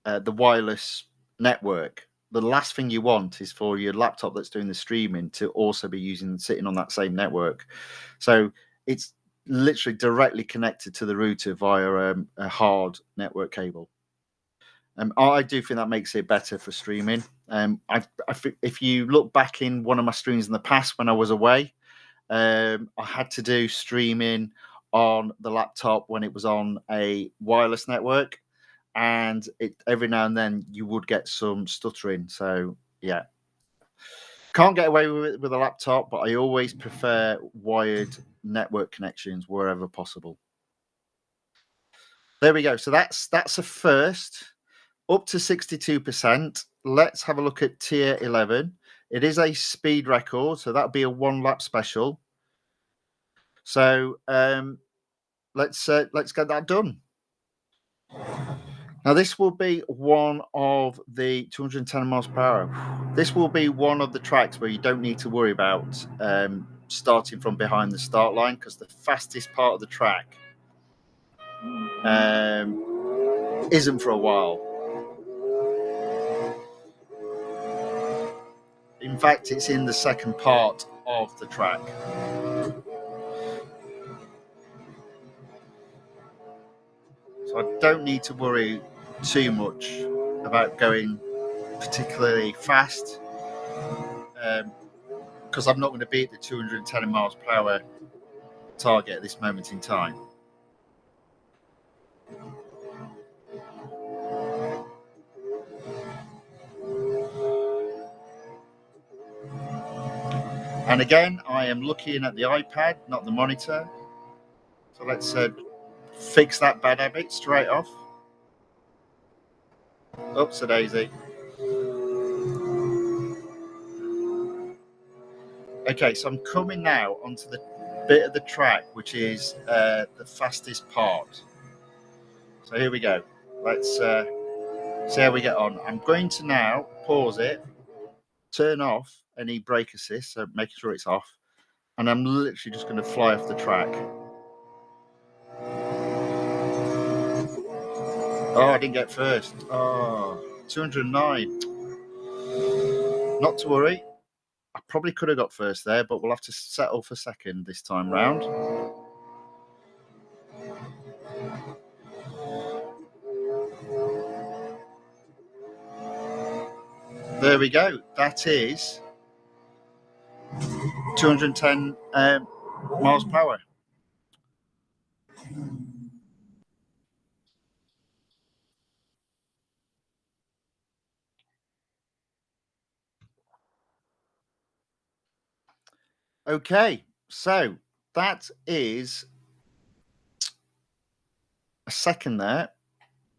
wireless network, the last thing you want is for your laptop that's doing the streaming to also be sitting on that same network. So it's literally directly connected to the router via a hard network cable. I do think that makes it better for streaming. If you look back in one of my streams in the past when I was away, I had to do streaming on the laptop when it was on a wireless network, and every now and then you would get some stuttering. So yeah, can't get away with a laptop, but I always prefer wired network connections wherever possible. There we go. So that's a first. Up to 62%. Let's have a look at tier 11. It is a speed record, so that'll be a 1 lap special. So let's get that done. Now this will be one of the 210 miles per hour. This will be one of the tracks where you don't need to worry about starting from behind the start line, because the fastest part of the track isn't for a while. In fact, it's in the second part of the track. So I don't need to worry too much about going particularly fast, because I'm not going to be at the 210 miles per hour target at this moment in time. And again, I am looking at the iPad, not the monitor. So let's fix that bad habit straight off. Oops, a daisy. Okay, so I'm coming now onto the bit of the track which is the fastest part. So here we go. Let's see how we get on. I'm going to now pause it, turn off any brake assist, so making sure it's off, and I'm literally just going to fly off the track. Oh, I didn't get first. Oh, 209. Not to worry. I probably could have got first there, but we'll have to settle for second this time round. There we go. That is 210 miles per hour. Okay, so that is a second there.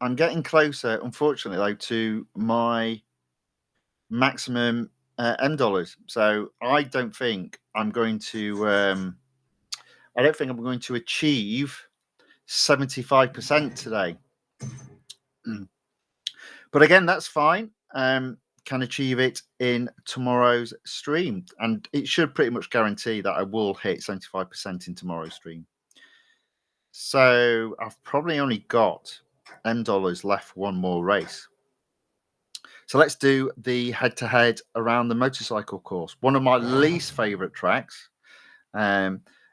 I'm getting closer, unfortunately, though, to my maximum M dollars. So I don't think I'm going to. I don't think I'm going to achieve 75% today. But again, that's fine. Can achieve it in tomorrow's stream, and it should pretty much guarantee that I will hit 75% in tomorrow's stream. So I've probably only got M dollars left for one more race. So let's do the head-to-head around the motorcycle course. One of my least favourite tracks.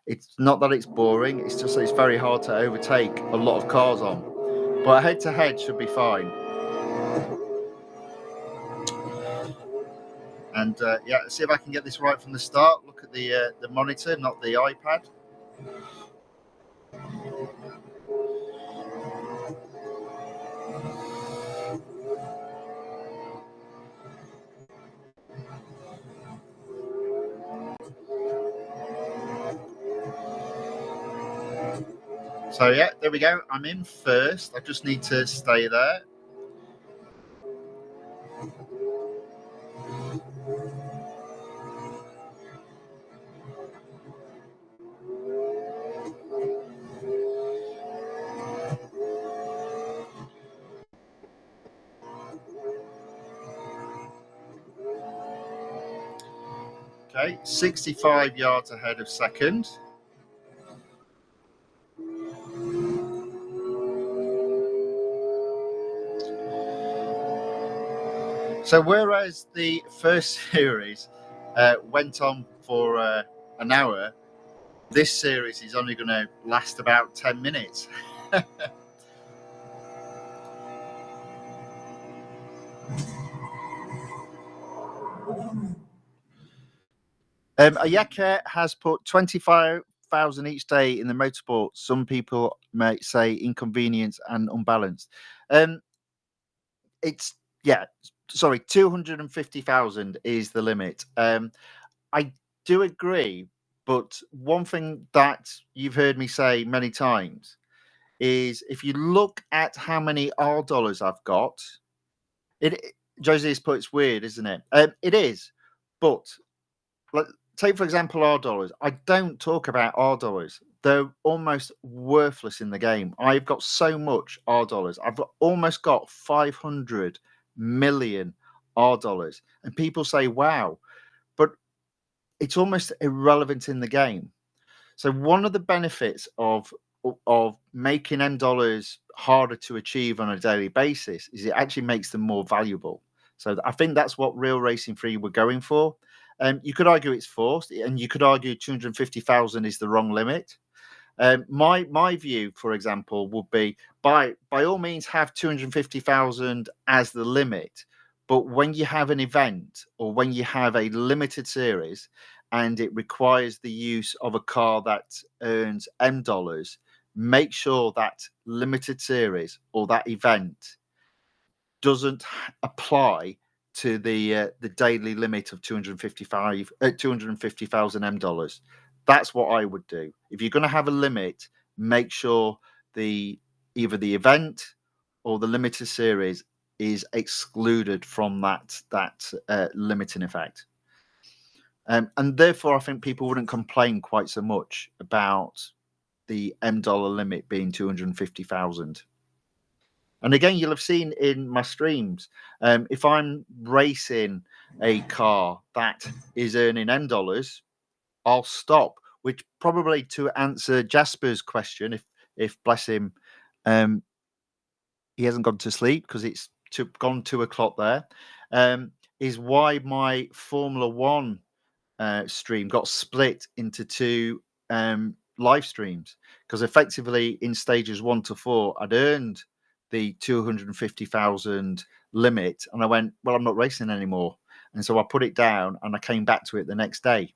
It's not that it's boring, it's just that it's very hard to overtake a lot of cars on. But head-to-head should be fine. And yeah, let's see if I can get this right from the start. Look at the monitor, not the iPad. So yeah, there we go. I'm in first. I just need to stay there. Okay, 65 yards ahead of second. So whereas the first series went on for an hour, this series is only going to last about 10 minutes. Ayaka has put 25,000 each day in the motorsport. Some people may say inconvenience and unbalanced. It's, yeah, sorry, 250,000 is the limit. I do agree, but one thing that you've heard me say many times is if you look at how many R dollars I've got, Josie has put it's weird, isn't it? It is, but take for example R dollars. I don't talk about R dollars. They're almost worthless in the game. I've got so much R dollars. I've almost got 500 million R dollars, and people say, "Wow," but it's almost irrelevant in the game. So one of the benefits of making M dollars harder to achieve on a daily basis is it actually makes them more valuable. So I think that's what Real Racing 3 were going for. You could argue it's forced, and you could argue 250,000 is the wrong limit. My view, for example, would be by all means have 250,000 as the limit, but when you have an event or when you have a limited series and it requires the use of a car that earns M dollars, make sure that limited series or that event doesn't apply to the daily limit of 250,000 M dollars. That's what I would do. If you're going to have a limit, make sure either the event or the limited series is excluded from that limiting effect. And therefore, I think people wouldn't complain quite so much about the M dollar limit being 250,000. And again, you'll have seen in my streams, if I'm racing a car that is earning M dollars, I'll stop. Which probably to answer Jasper's question, if bless him, he hasn't gone to sleep because it's gone 2 o'clock there, is why my Formula One stream got split into 2 live streams, because effectively in stages 1 to 4 I'd earned the 250,000 limit and I went, well, I'm not racing anymore, and so I put it down and I came back to it the next day.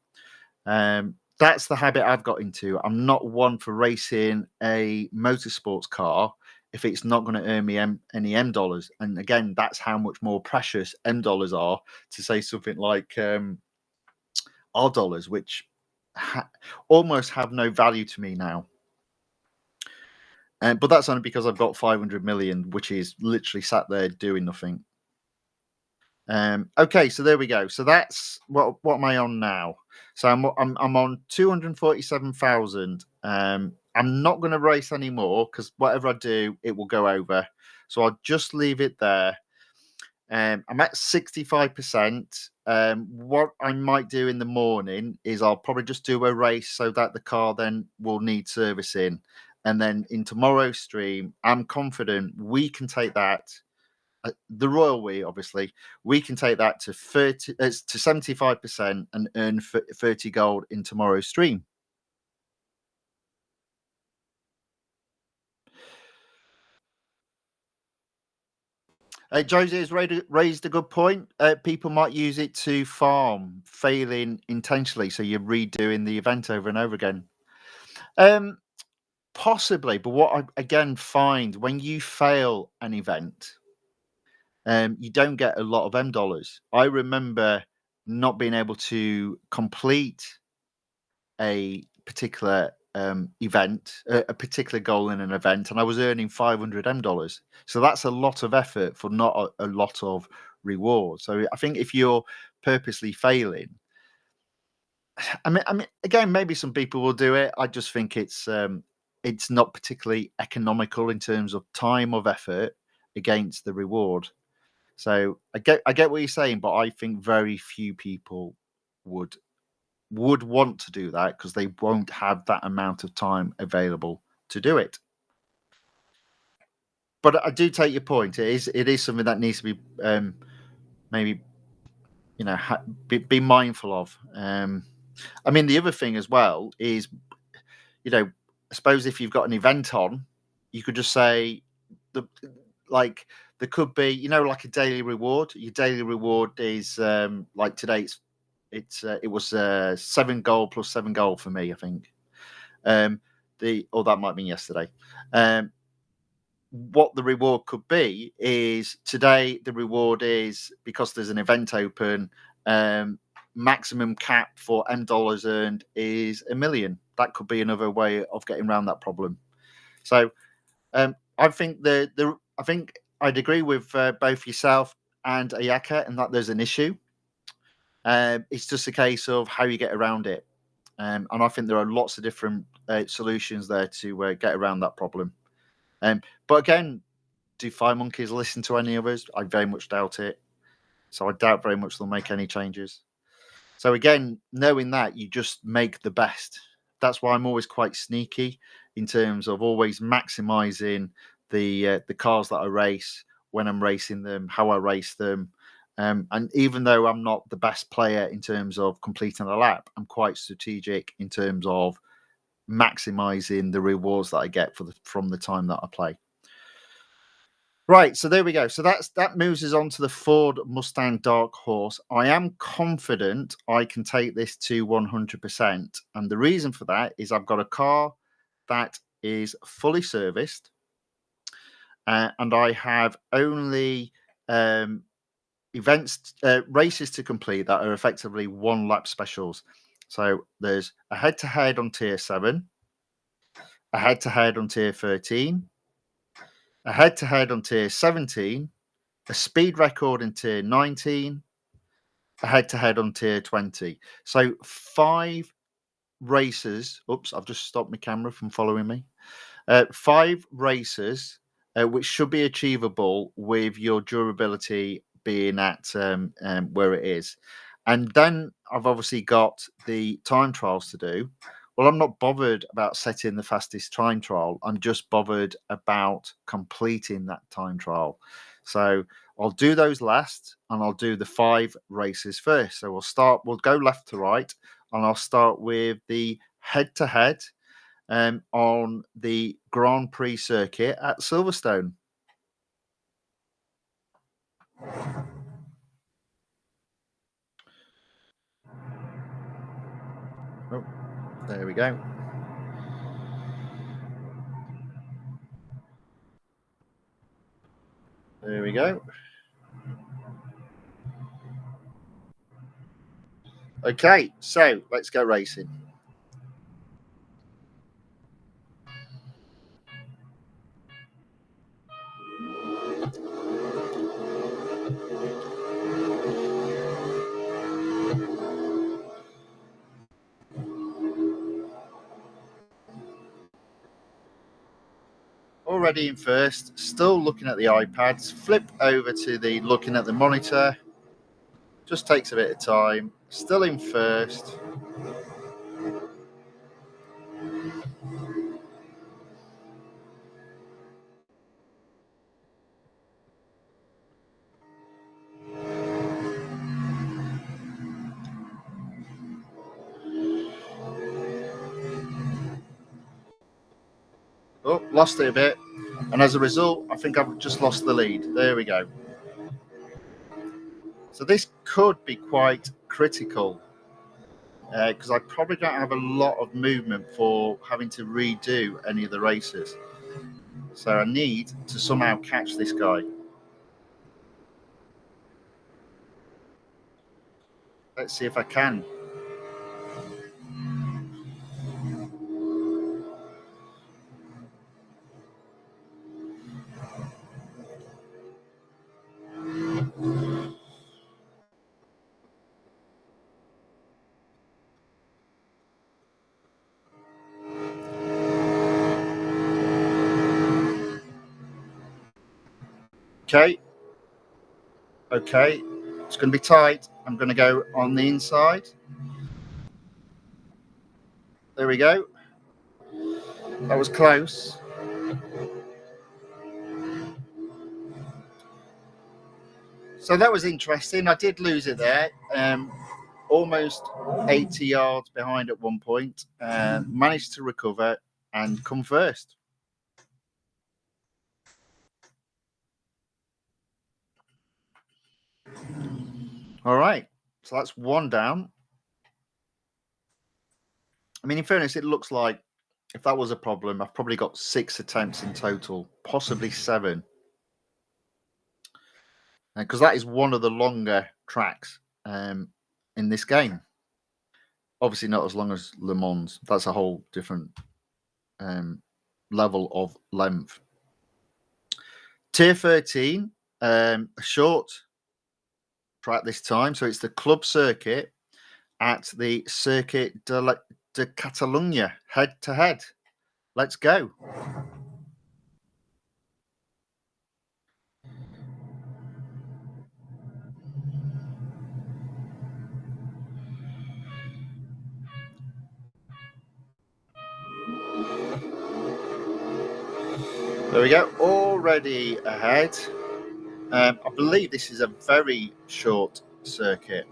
That's the habit I've got into. I'm not one for racing a motorsports car if it's not going to earn me any M dollars. And again, that's how much more precious M dollars are to say something like R dollars, which almost have no value to me now. But that's only because I've got 500 million, which is literally sat there doing nothing. Okay, so there we go. So that's what am I on now? So I'm on 247,000. I'm not going to race anymore because whatever I do, it will go over. So I'll just leave it there. I'm at 65%. What I might do in the morning is I'll probably just do a race so that the car then will need servicing. And then in tomorrow's stream, I'm confident we can take that. The royal we obviously we can take that to 75% and earn 30 gold in tomorrow's stream. Josie has raised a good point. People might use it to farm, failing intentionally, so you're redoing the event over and over again. Possibly, but what I again find when you fail an event, you don't get a lot of M dollars. I remember not being able to complete a particular event, a particular goal in an event, and I was earning 500 M dollars. So that's a lot of effort for not a lot of reward. So I think if you're purposely failing, I mean, again, maybe some people will do it. I just think it's not particularly economical in terms of time of effort against the reward. So I get what you're saying, but I think very few people would want to do that because they won't have that amount of time available to do it. But I do take your point. It is something that needs to be maybe be mindful of. I mean, the other thing as well is, I suppose if you've got an event on, you could just say like there could be like a daily reward. Your daily reward is like today it was 7 gold plus 7 gold for me, I think. That might mean yesterday. What the reward could be is today the reward is because there's an event open. Maximum cap for M dollars earned is 1 million. That could be another way of getting around that problem. So I think I think I'd agree with both yourself and Ayaka in that there's an issue. It's just a case of how you get around it. And I think there are lots of different solutions there to get around that problem. But again, do Fire Monkeys listen to any of us? I very much doubt it. So I doubt very much they'll make any changes. So again, knowing that, you just make the best. That's why I'm always quite sneaky in terms of always maximizing the cars that I race, when I'm racing them, how I race them. And even though I'm not the best player in terms of completing a lap, I'm quite strategic in terms of maximizing the rewards that I get from the time that I play. Right, so there we go. So that moves us on to the Ford Mustang Dark Horse. I am confident I can take this to 100%, and the reason for that is I've got a car that is fully serviced, and I have only races to complete that are effectively 1 lap specials. So there's a head-to-head on tier 7, a head-to-head on tier 13, a head-to-head on tier 17, a speed record in tier 19, a head-to-head on tier 20. So 5 races. Oops, I've just stopped my camera from following me. 5 races, which should be achievable with your durability being at where it is. And then I've obviously got the time trials to do. Well, I'm not bothered about setting the fastest time trial. I'm just bothered about completing that time trial. So I'll do those last, and I'll do the 5 races first. So we'll go left to right, and I'll start with the head-to-head on the Grand Prix circuit at Silverstone. Oh, there we go. There we go. Okay, so let's go racing. already in first, still looking at the iPads. Flip over to the looking at the monitor. Just takes a bit of time. Still in first. Oh, lost it a bit. And as a result, I think I've just lost the lead. There we go. So this could be quite critical because I probably don't have a lot of movement for having to redo any of the races. So I need to somehow catch this guy. Let's see if I can. Okay, it's going to be tight. I'm going to go on the inside. There we go. That was close. So that was interesting. I did lose it there. Almost 80 yards behind at one point. Managed to recover and come first. All right. So that's one down. I mean, in fairness, it looks like if that was a problem, I've probably got 6 attempts in total, possibly 7. Because that is one of the longer tracks in this game. Obviously not as long as Le Mans. That's a whole different level of length. Tier 13, a short track this time. So it's the club circuit at the Circuit de Catalunya, head-to-head. Let's go. There we go, already ahead. I believe this is a very short circuit.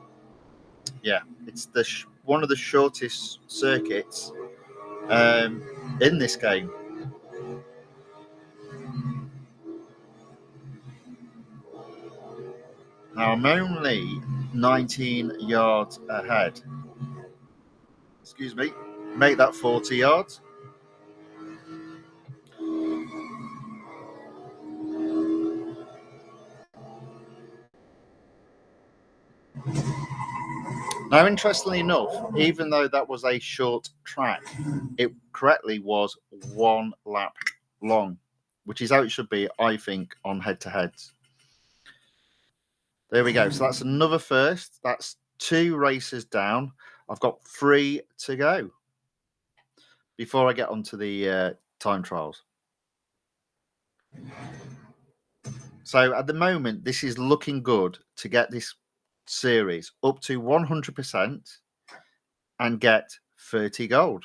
Yeah, it's one of the shortest circuits in this game. Now I'm only 19 yards ahead. Excuse me, make that 40 yards. Now, interestingly enough, even though that was a short track, it correctly was 1 lap long, which is how it should be, I think, on head-to-heads. There we go. So that's another first. That's 2 races down. I've got 3 to go before I get onto the time trials. So at the moment, this is looking good to get this series up to 100% and get 30 gold.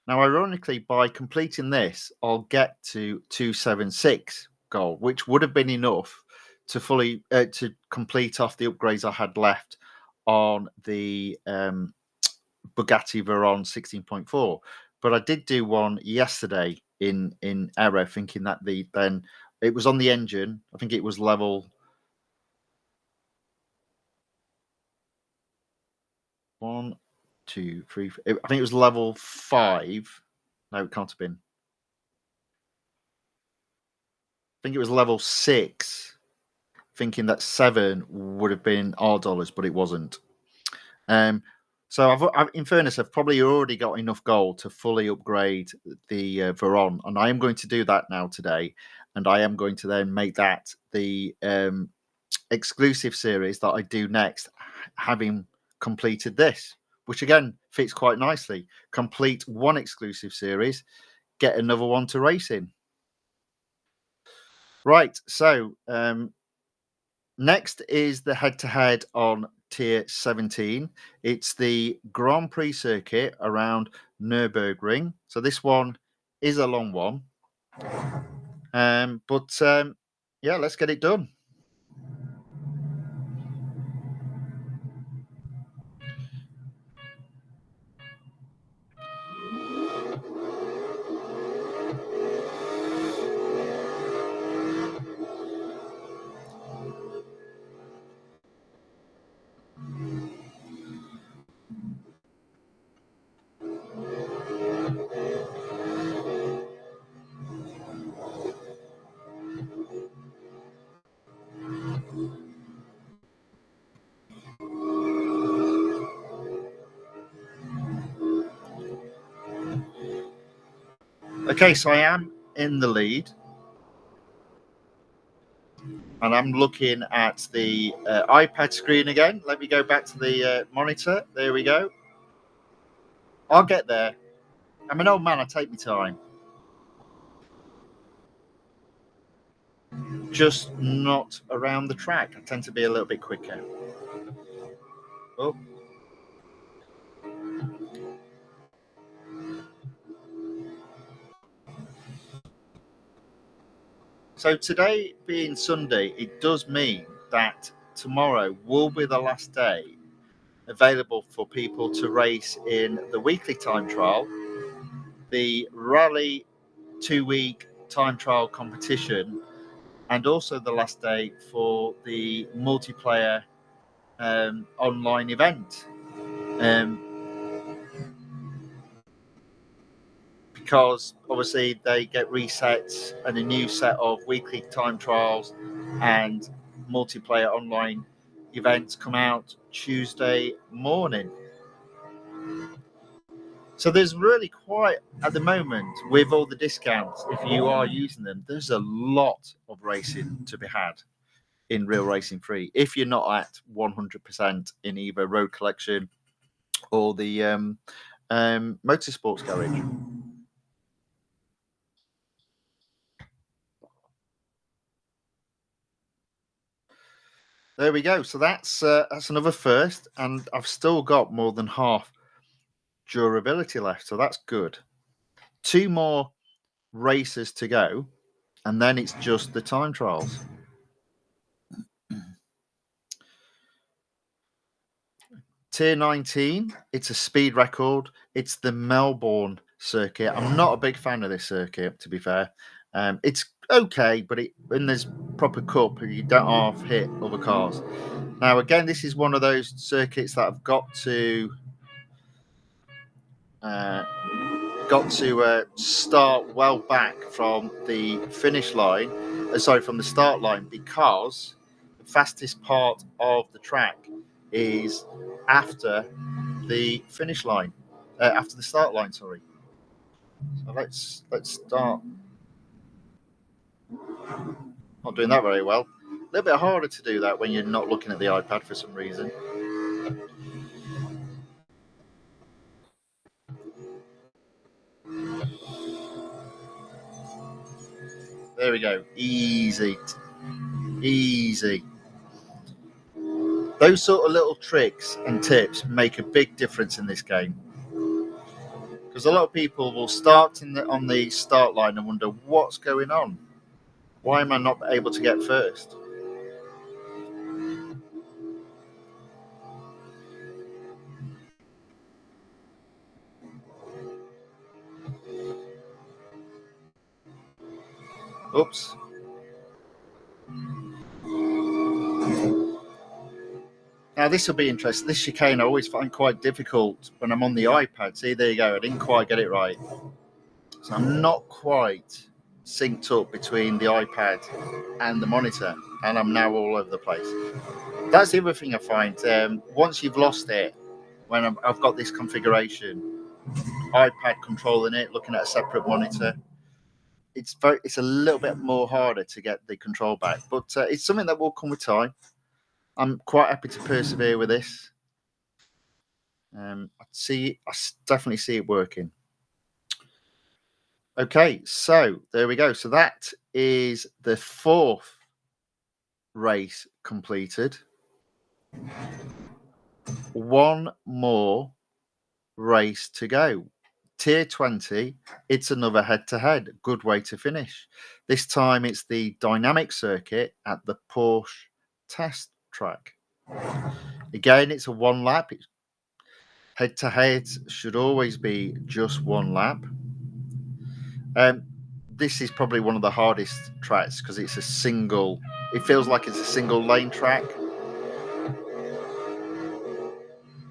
Now, ironically, by completing this, I'll get to 276 gold, which would have been enough to fully to complete off the upgrades I had left on the Bugatti Veyron 16.4. But I did do one yesterday in error, thinking that then it was on the engine. I think it was level 1, 2, 3. I think it was level 5. No, it can't have been. I think it was level 6. Thinking that 7 would have been our dollars, but it wasn't. So I've, in fairness, I've probably already got enough gold to fully upgrade the Veyron, and I am going to do that now today. And I am going to then make that the exclusive series that I do next, having completed this, which again fits quite nicely. Complete one exclusive series get another one to race in. Right, so next is the head-to-head on Tier 17. It's the Grand Prix circuit around Nürburgring. So this one is a long one. But yeah, let's get it done. Okay, so I am in the lead. And I'm looking at the iPad screen again. Let me go back to the monitor. There we go. I'll get there. I'm an old man. I take my time. Just not around the track. I tend to be a little bit quicker. Oh. So today being Sunday, it does mean that tomorrow will be the last day available for people to race in the weekly time trial, the rally 2-week time trial competition, and also the last day for the multiplayer online event. Because obviously they get resets and a new set of weekly time trials and multiplayer online events come out Tuesday morning. So there's really quite, at the moment, with all the discounts, if you are using them, there's a lot of racing to be had in Real Racing 3 if you're not at 100% in either Road Collection or the Motorsports Garage. There we go. So that's another first, and I've still got more than half durability left, so that's good. 2 more races to go, and then it's just the time trials. Tier 19, it's a speed record. It's the Melbourne circuit. I'm not a big fan of this circuit, to be fair. It's okay, but when there's proper cup, you don't half hit other cars. Now, again, this is one of those circuits that I've got to start well back from the finish line. From the start line, because the fastest part of the track is after the finish line, after the start line. Sorry. So let's start. Not doing that very well. A little bit harder to do that when you're not looking at the iPad for some reason. There we go. Easy. Easy. Those sort of little tricks and tips make a big difference in this game. Because a lot of people will start on the start line and wonder what's going on. Why am I not able to get first? Oops. Now this will be interesting. This chicane I always find quite difficult when I'm on the iPad. See, there you go. I didn't quite get it right. So I'm not quite synced up between the iPad and the monitor, and I'm now all over the place. That's the other thing I find. Once you've lost it, when I've got this configuration, iPad controlling it, looking at a separate monitor, it's a little bit more harder to get the control back. But it's something that will come with time. I'm quite happy to persevere with this. I definitely see it working. Okay, so there we go. So that is the 4th race completed. One more race to go. Tier 20, it's another head-to-head. Good way to finish. This time it's the dynamic circuit at the Porsche test track. Again, it's a 1 lap. Head-to-heads should always be just 1 lap. This is probably one of the hardest tracks because it's a single, it feels like it's a single lane track.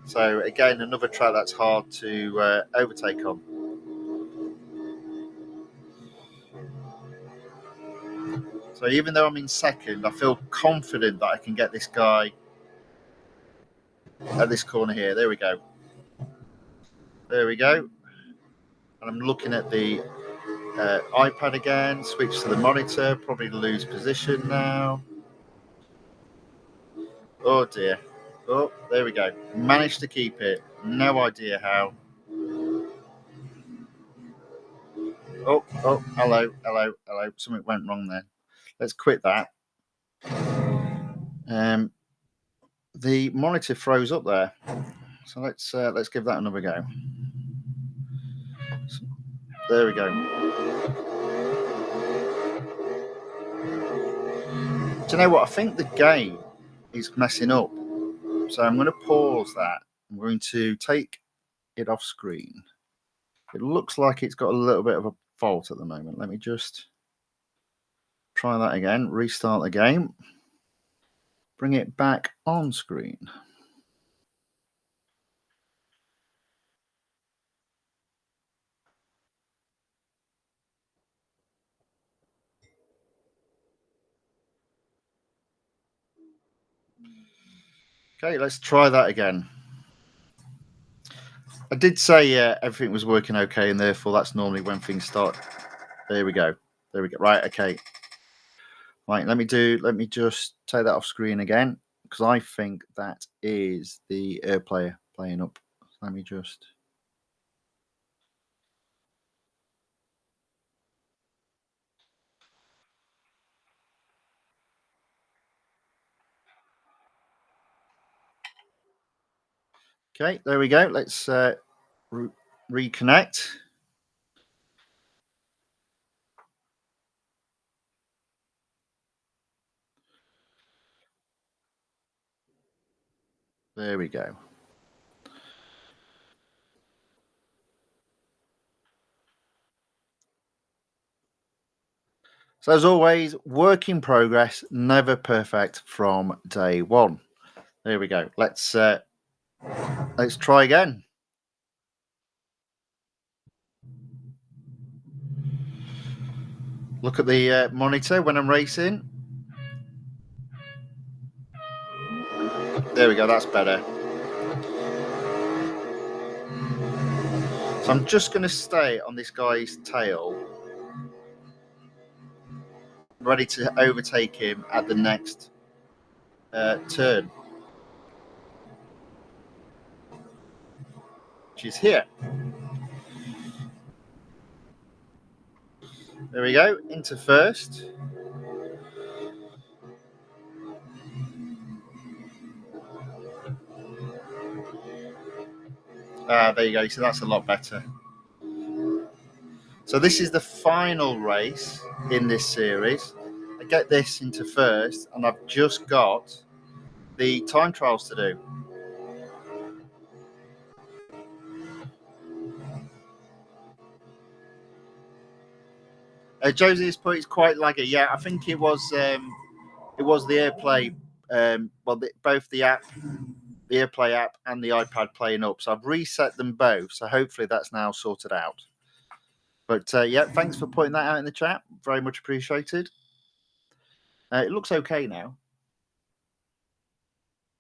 So again, another track that's hard to overtake on. So even though I'm in second, I feel confident that I can get this guy at this corner here. There we go. There we go. And I'm looking at the iPad again, switch to the monitor, probably lose position now. Oh dear. Oh, there we go. Managed to keep it. No idea how. Oh, hello. Something went wrong there. Let's quit that. The monitor froze up there. So let's give that another go. So, there we go. Do you know what? I think the game is messing up. So I'm going to pause that. I'm going to take it off screen. It looks like it's got a little bit of a fault at the moment. Let me just try that again. Restart the game. Bring it back on screen. Okay, let's try that again. I did say everything was working okay, and therefore that's normally when things start. There we go. There we go. Right, okay. Right, let me just take that off screen again, because I think that is the player playing up. Let me just. Okay, there we go. Let's reconnect. There we go. So as always, work in progress, never perfect from day one. There we go. Let's try again. Look at the monitor when I'm racing. There we go. That's better. So I'm just going to stay on this guy's tail, ready to overtake him at the next turn, which is here. There we go, into first. There you go, so that's a lot better. So this is the final race in this series. I get this into first, and I've just got the time trials to do. Josie has put it's quite laggy. Yeah, I think it was the AirPlay. Both the app, the AirPlay app, and the iPad playing up. So I've reset them both. So hopefully that's now sorted out. But yeah, thanks for putting that out in the chat. Very much appreciated. It looks okay now.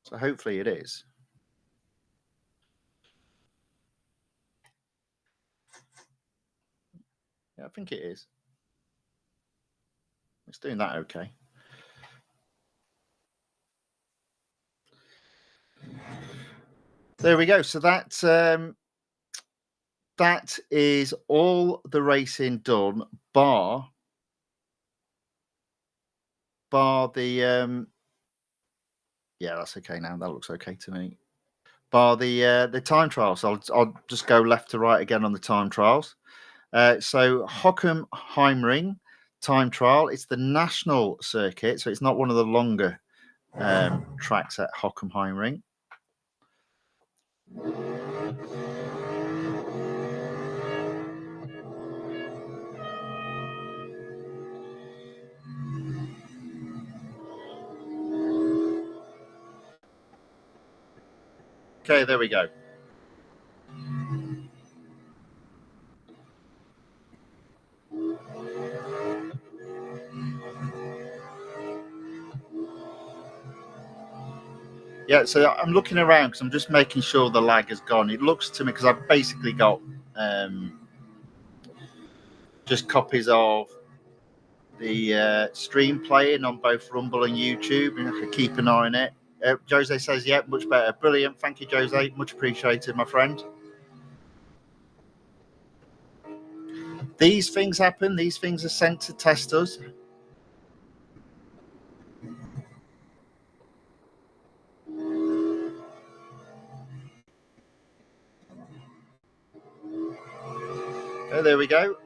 So hopefully it is. Yeah, I think it is. It's doing that okay. There we go. So that that is all the racing done, bar the yeah, that's okay now. That looks okay to me. Bar the time trials. I'll just go left to right again on the time trials. So Hockenheimring time trial. It's the national circuit, so it's not one of the longer tracks at Hockenheimring. Okay, there we go. Yeah, so I'm looking around because I'm just making sure the lag has gone. It looks to me, because I've basically got just copies of the stream playing on both Rumble and YouTube, and I could keep an eye on it. Jose says, yeah, much better. Brilliant. Thank you, Jose. Much appreciated, my friend. These things happen. These things are sent to test us. Oh, there we go.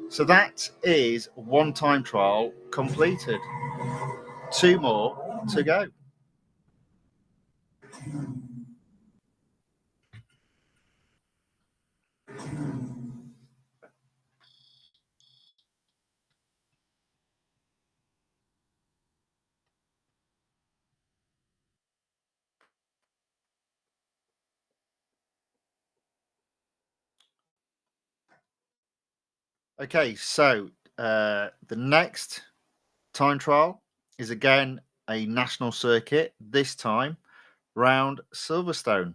So that is one time trial completed. 2 more to go. Okay, so the next time trial is again a national circuit, this time round Silverstone.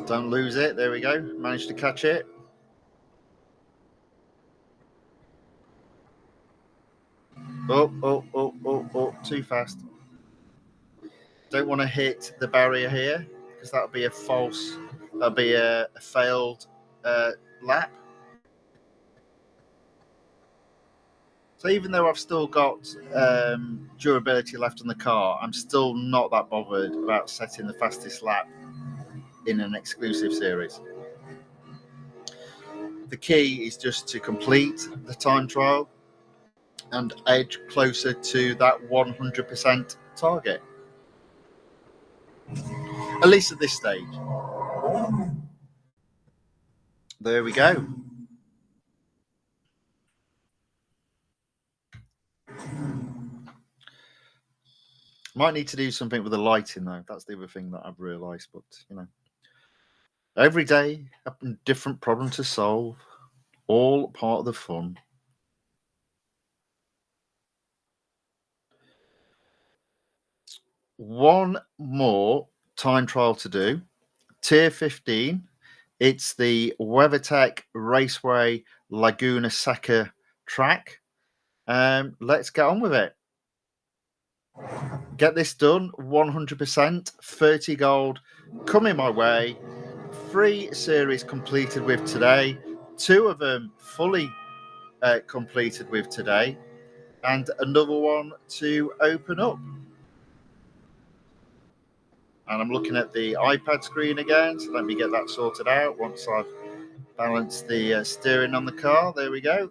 Don't lose it. There we go. Managed to catch it. Oh, too fast. Don't want to hit the barrier here because that'll be a failed lap. So even though I've still got durability left on the car, I'm still not that bothered about setting the fastest lap in an exclusive series. The key is just to complete the time trial and edge closer to that 100% target. At least at this stage. There we go. Might need to do something with the lighting though. That's the other thing that I've realised. But every day a different problem to solve. All part of the fun. One more time trial to do. Tier 15. It's the WeatherTech Raceway Laguna Seca track. Let's get on with it. Get this done. 100%. 30 gold coming my way. 3 series completed with today. 2 of them fully completed with today. And another one to open up. And I'm looking at the iPad screen again, so let me get that sorted out once I've balanced the steering on the car. There we go.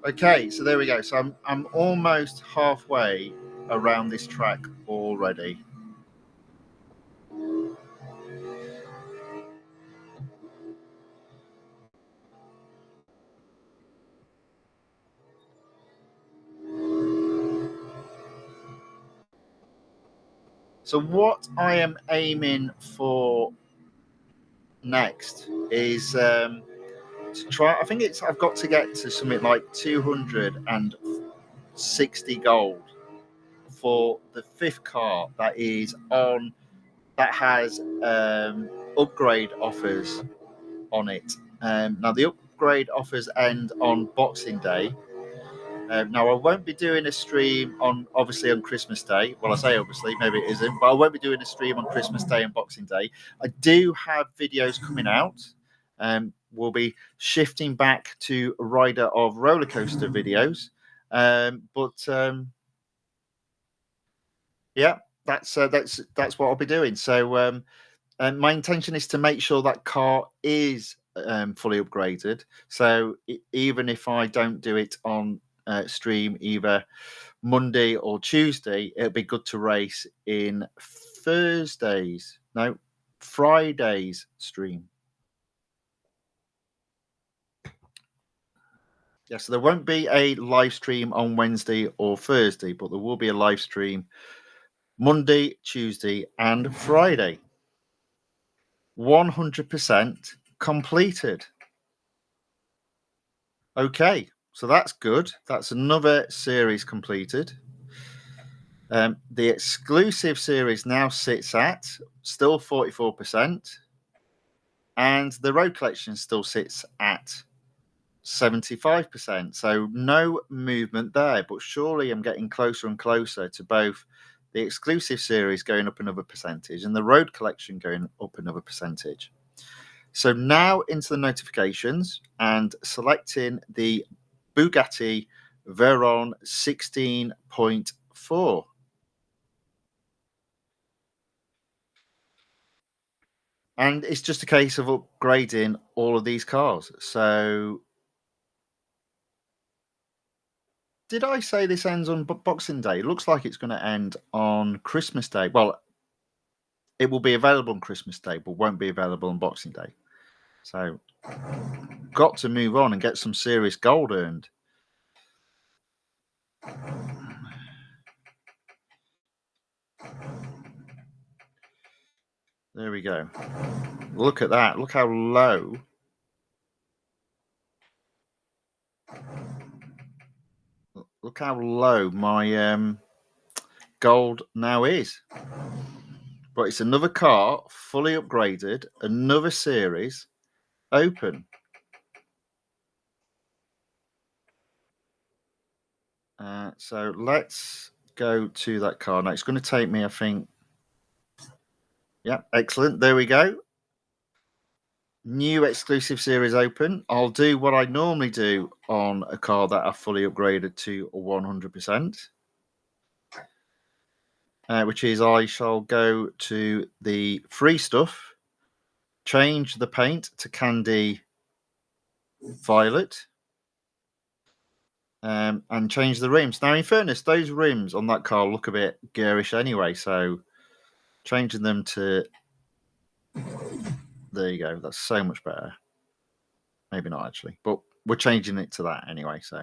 Okay, so there we go. So I'm almost halfway around this track already. So what I am aiming for next is to try. I think I've got to get to something like 260 gold for the fifth car that is on, that has upgrade offers on it. Now the upgrade offers end on Boxing Day. Now I won't be doing a stream on Christmas Day. Well, I say obviously, maybe it isn't, but I won't be doing a stream on Christmas Day and Boxing Day. I do have videos coming out. We'll be shifting back to Rider of Roller Coaster videos. Yeah, that's what I'll be doing. So my intention is to make sure that car is fully upgraded. So even if I don't do it on stream either Monday or Tuesday, it'll be good to race in Friday's stream. Yeah, so there won't be a live stream on Wednesday or Thursday, but there will be a live stream Monday, Tuesday, and Friday. 100% completed. Okay, so that's good. That's another series completed. The exclusive series now sits at still 44%, and the road collection still sits at 75%. So no movement there, but surely I'm getting closer and closer to both the exclusive series going up another percentage and the road collection going up another percentage. So now into the notifications and selecting the Bugatti VEYRON 16.4. And it's just a case of upgrading all of these cars. So did I say this ends on Boxing Day? It looks like it's going to end on Christmas Day. Well, it will be available on Christmas Day, but won't be available on Boxing Day. So got to move on and get some serious gold earned. There we go. Look at that. Look how low. Look how low my gold now is. But it's another car, fully upgraded, another series, open. So let's go to that car. Now it's going to take me, I think. Yeah, excellent. There we go. New exclusive series open. I'll do what I normally do on a car that I've fully upgraded to 100%. Which is I shall go to the free stuff, change the paint to candy violet, and change the rims. Now, in fairness, those rims on that car look a bit garish anyway, so changing them to... There you go. That's so much better. Maybe not, actually, but we're changing it to that anyway, so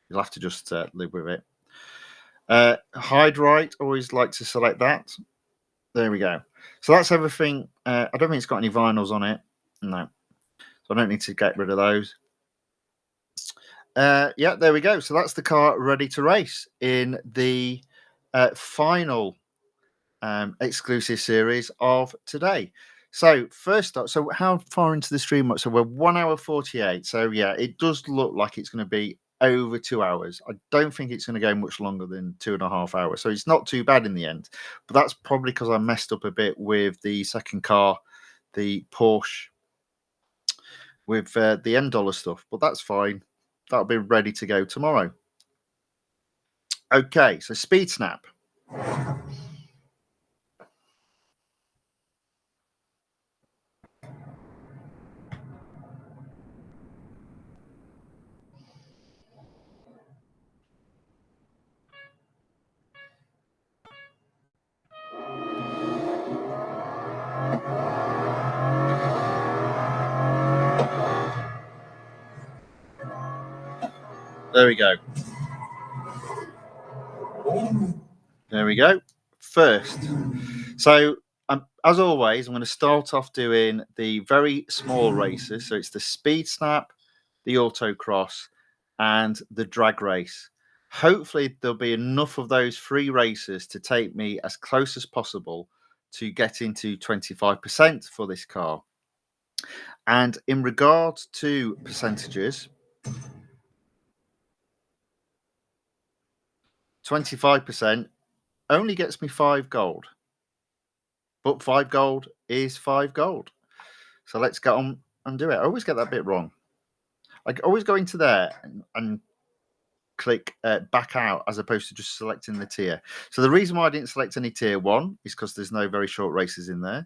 you'll have to just live with it. Hide right, always like to select that. There we go. So that's everything. I don't think it's got any vinyls on it. No. So I don't need to get rid of those. Yeah, there we go. So that's the car ready to race in the final exclusive series of today. So first up, so how far into the stream? So we're 1 hour 48. So yeah, it does look like it's going to be over 2 hours. I don't think it's going to go much longer than 2.5 hours. So it's not too bad in the end. But that's probably because I messed up a bit with the second car, the Porsche, with the end dollar stuff. But that's fine. That'll be ready to go tomorrow. Okay, so Speed Snap. There we go. There we go. First. So As always, I'm going to start off doing the very small races. So it's the speed snap, the autocross, and the drag race. Hopefully, there'll be enough of those free races to take me as close as possible to get into 25% for this car. And in regards to percentages, 25% only gets me 5 gold. But 5 gold is 5 gold. So let's get on and do it. I always get that bit wrong. I always go into there and click back out as opposed to just selecting the tier. So the reason why I didn't select any tier 1 is because there's no very short races in there.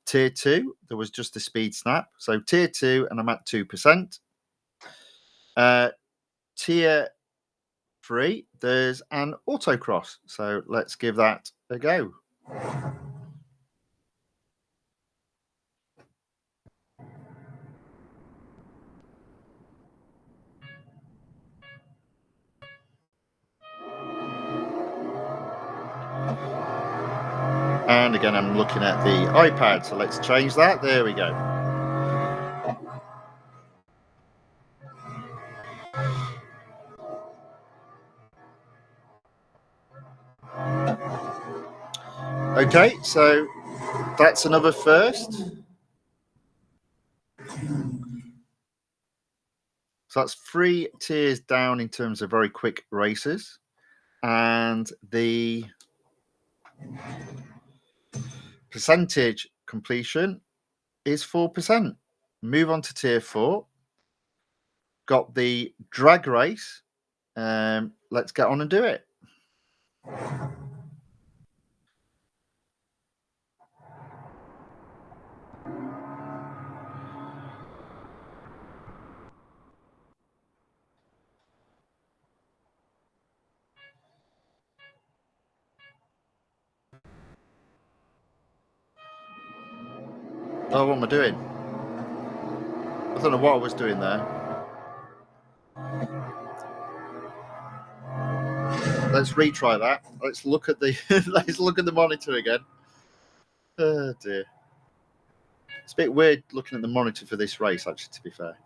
Tier 2, there was just a speed snap. So tier 2, and I'm at 2%. Tier 3, there's an autocross. So let's give that a go. And again, I'm looking at the iPad, so let's change that. There we go. Okay, so that's another first. So that's 3 tiers down in terms of very quick races. And the percentage completion is 4%. Move on to tier 4. Got the drag race. Let's get on and do it. Oh, what am I doing? I don't know what I was doing there. Let's retry that. Let's look at the let's look at the monitor again. Oh dear. It's a bit weird looking at the monitor for this race, actually, to be fair.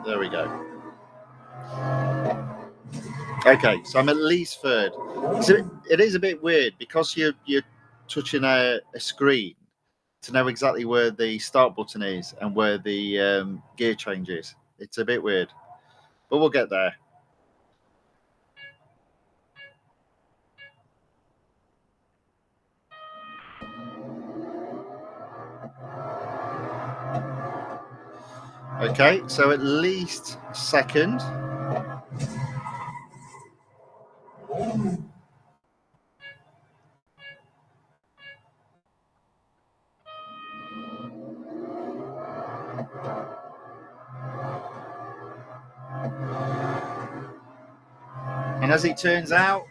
There we go. Okay, so I'm at least third. So it is a bit weird because you're touching a screen to know exactly where the start button is and where the gear change is. It's a bit weird, but we'll get there. Okay, so at least second. And as it turns out,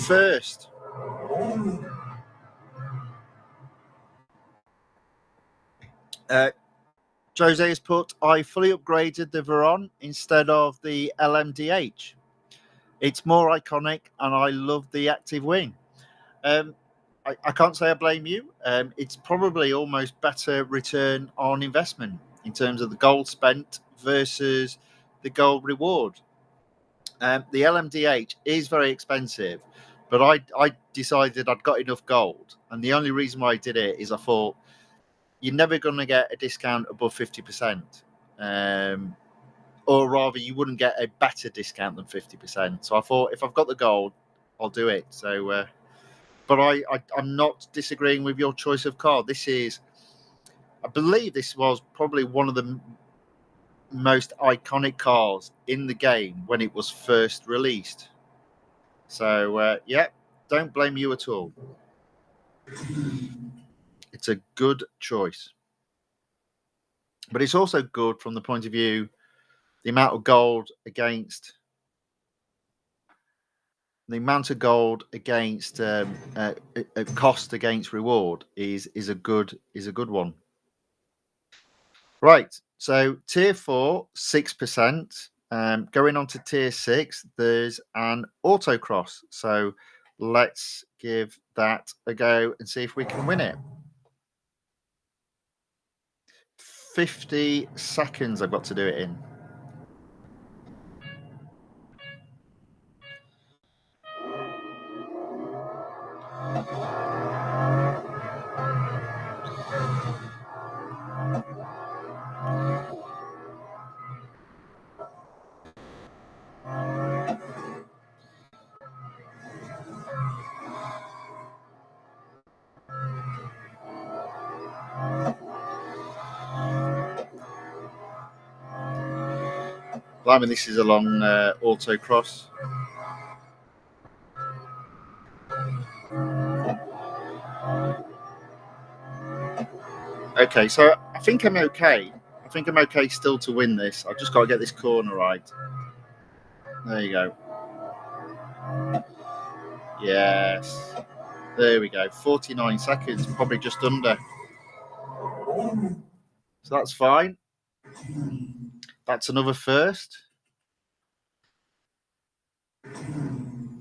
first. Jose has put, I fully upgraded the VEYRON instead of the LMDH. It's more iconic and I love the active wing. I can't say I blame you. It's probably almost better return on investment in terms of the gold spent versus the gold reward. The LMDH is very expensive, but I decided I'd got enough gold. And the only reason why I did it is I thought, you're never going to get a discount above 50%. Or rather, you wouldn't get a better discount than 50%. So I thought, if I've got the gold, I'll do it. So, but I'm not disagreeing with your choice of car. I believe this was probably one of the most iconic cars in the game when it was first released. So, yeah, don't blame you at all. It's a good choice. But it's also good from the point of view, the amount of gold against cost against reward is a good one. Right. So tier 4, 6%. Going on to tier 6, there's an autocross. So let's give that a go and see if we can win it. 50 seconds I've got to do it in. I mean, this is a long autocross. Okay, so I think I'm okay. I think I'm okay still to win this. I've just got to get this corner right. There you go. Yes. There we go. 49 seconds, probably just under. So that's fine. That's another first.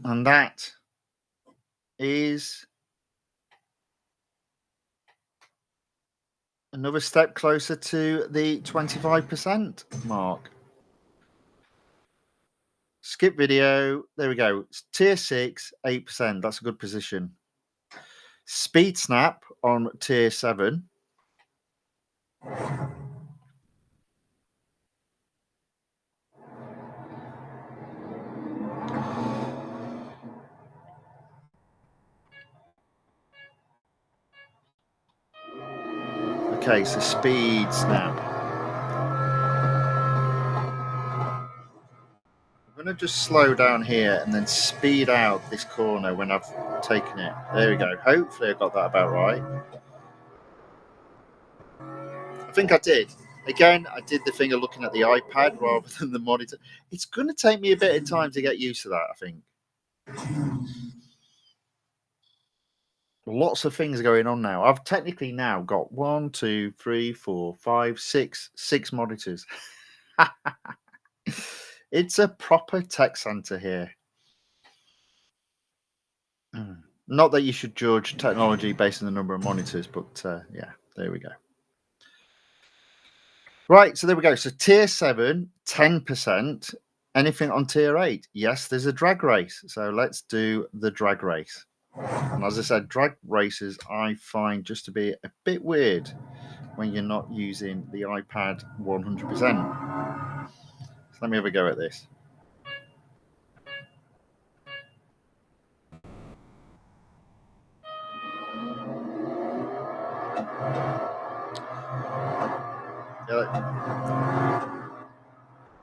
And that is another step closer to the 25% mark. Skip video. There we go. It's tier 6, 8%. That's a good position. Speed snap on tier 7. Okay, so speed snap. I'm going to just slow down here and then speed out this corner when I've taken it. There we go. Hopefully I got that about right. I think I did. Again, I did the thing of looking at the iPad rather than the monitor. It's going to take me a bit of time to get used to that, I think. Lots of things going on now. I've technically now got 1, 2, 3, 4, 5, 6 monitors. It's a proper tech center here. Not that you should judge technology based on the number of monitors, but yeah, there we go. Right, so there we go. So tier 7, 10%. Anything on tier 8? Yes, there's a drag race. So let's do the drag race. And as I said, drag races I find just to be a bit weird when you're not using the iPad 100%. So let me have a go at this.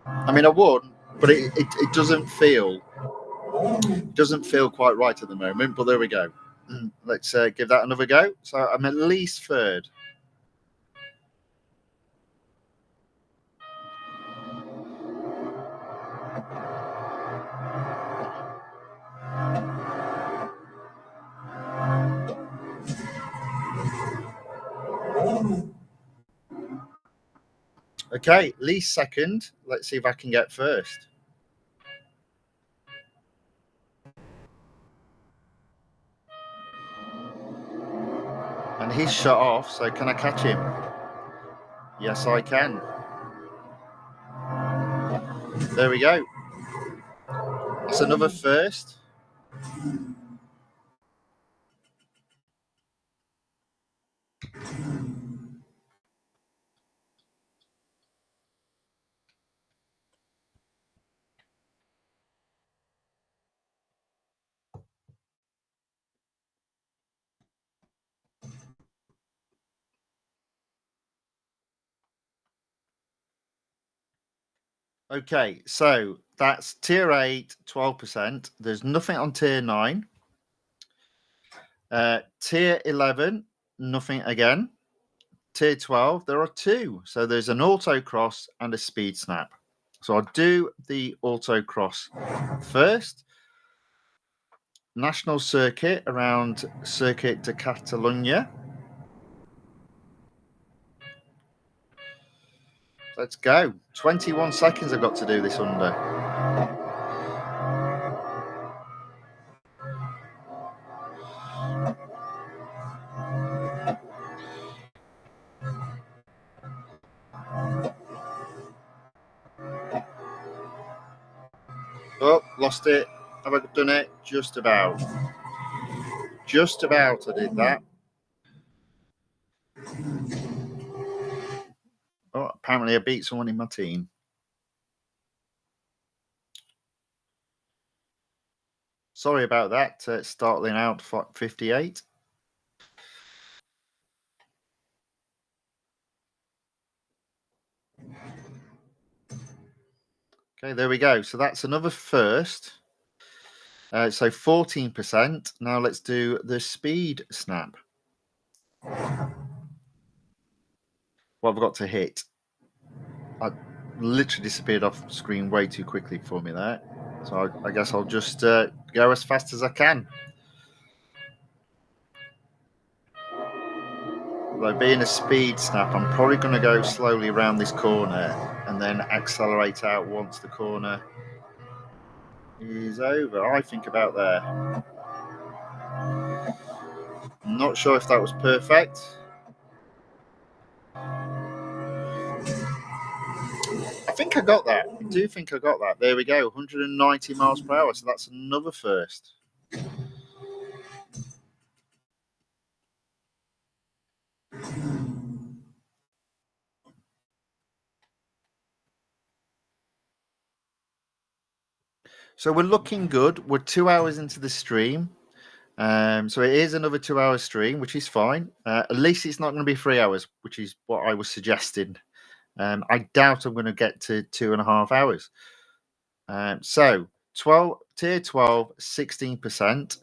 I mean, I would, but it doesn't feel quite right at the moment. But there we go. Let's give that another go. So I'm at least third. Okay, least second. Let's see if I can get first. And he's shut off, so can I catch him? Yes, I can. There we go. That's another first. Okay, so that's tier 8, 12%. There's nothing on tier 9. Tier 11, nothing again. Tier 12, there are 2. So there's an autocross and a speed snap. So I'll do the autocross first. National circuit around Circuit de Catalunya. Let's go. 21 seconds I've got to do this under. Oh, lost it. Have I done it? Just about. Just about I did that. Oh, apparently I beat someone in my team. Sorry about that. Startling out 58. Okay, there we go. So that's another first. So 14%. Now let's do the speed snap. What have I got to hit? I literally disappeared off screen way too quickly for me there. So I guess I'll just go as fast as I can. Although being a speed snap, I'm probably going to go slowly around this corner and then accelerate out once the corner is over. I think about there. I'm not sure if that was perfect. I think I got that. I do think I got that. There we go. 190 miles per hour. So that's another first. So we're looking good. We're 2 hours into the stream. So it is another 2 hour stream, which is fine. At least it's not going to be 3 hours, which is what I was suggesting. I doubt I'm going to get to 2.5 hours. So 12, tier 12, 16%.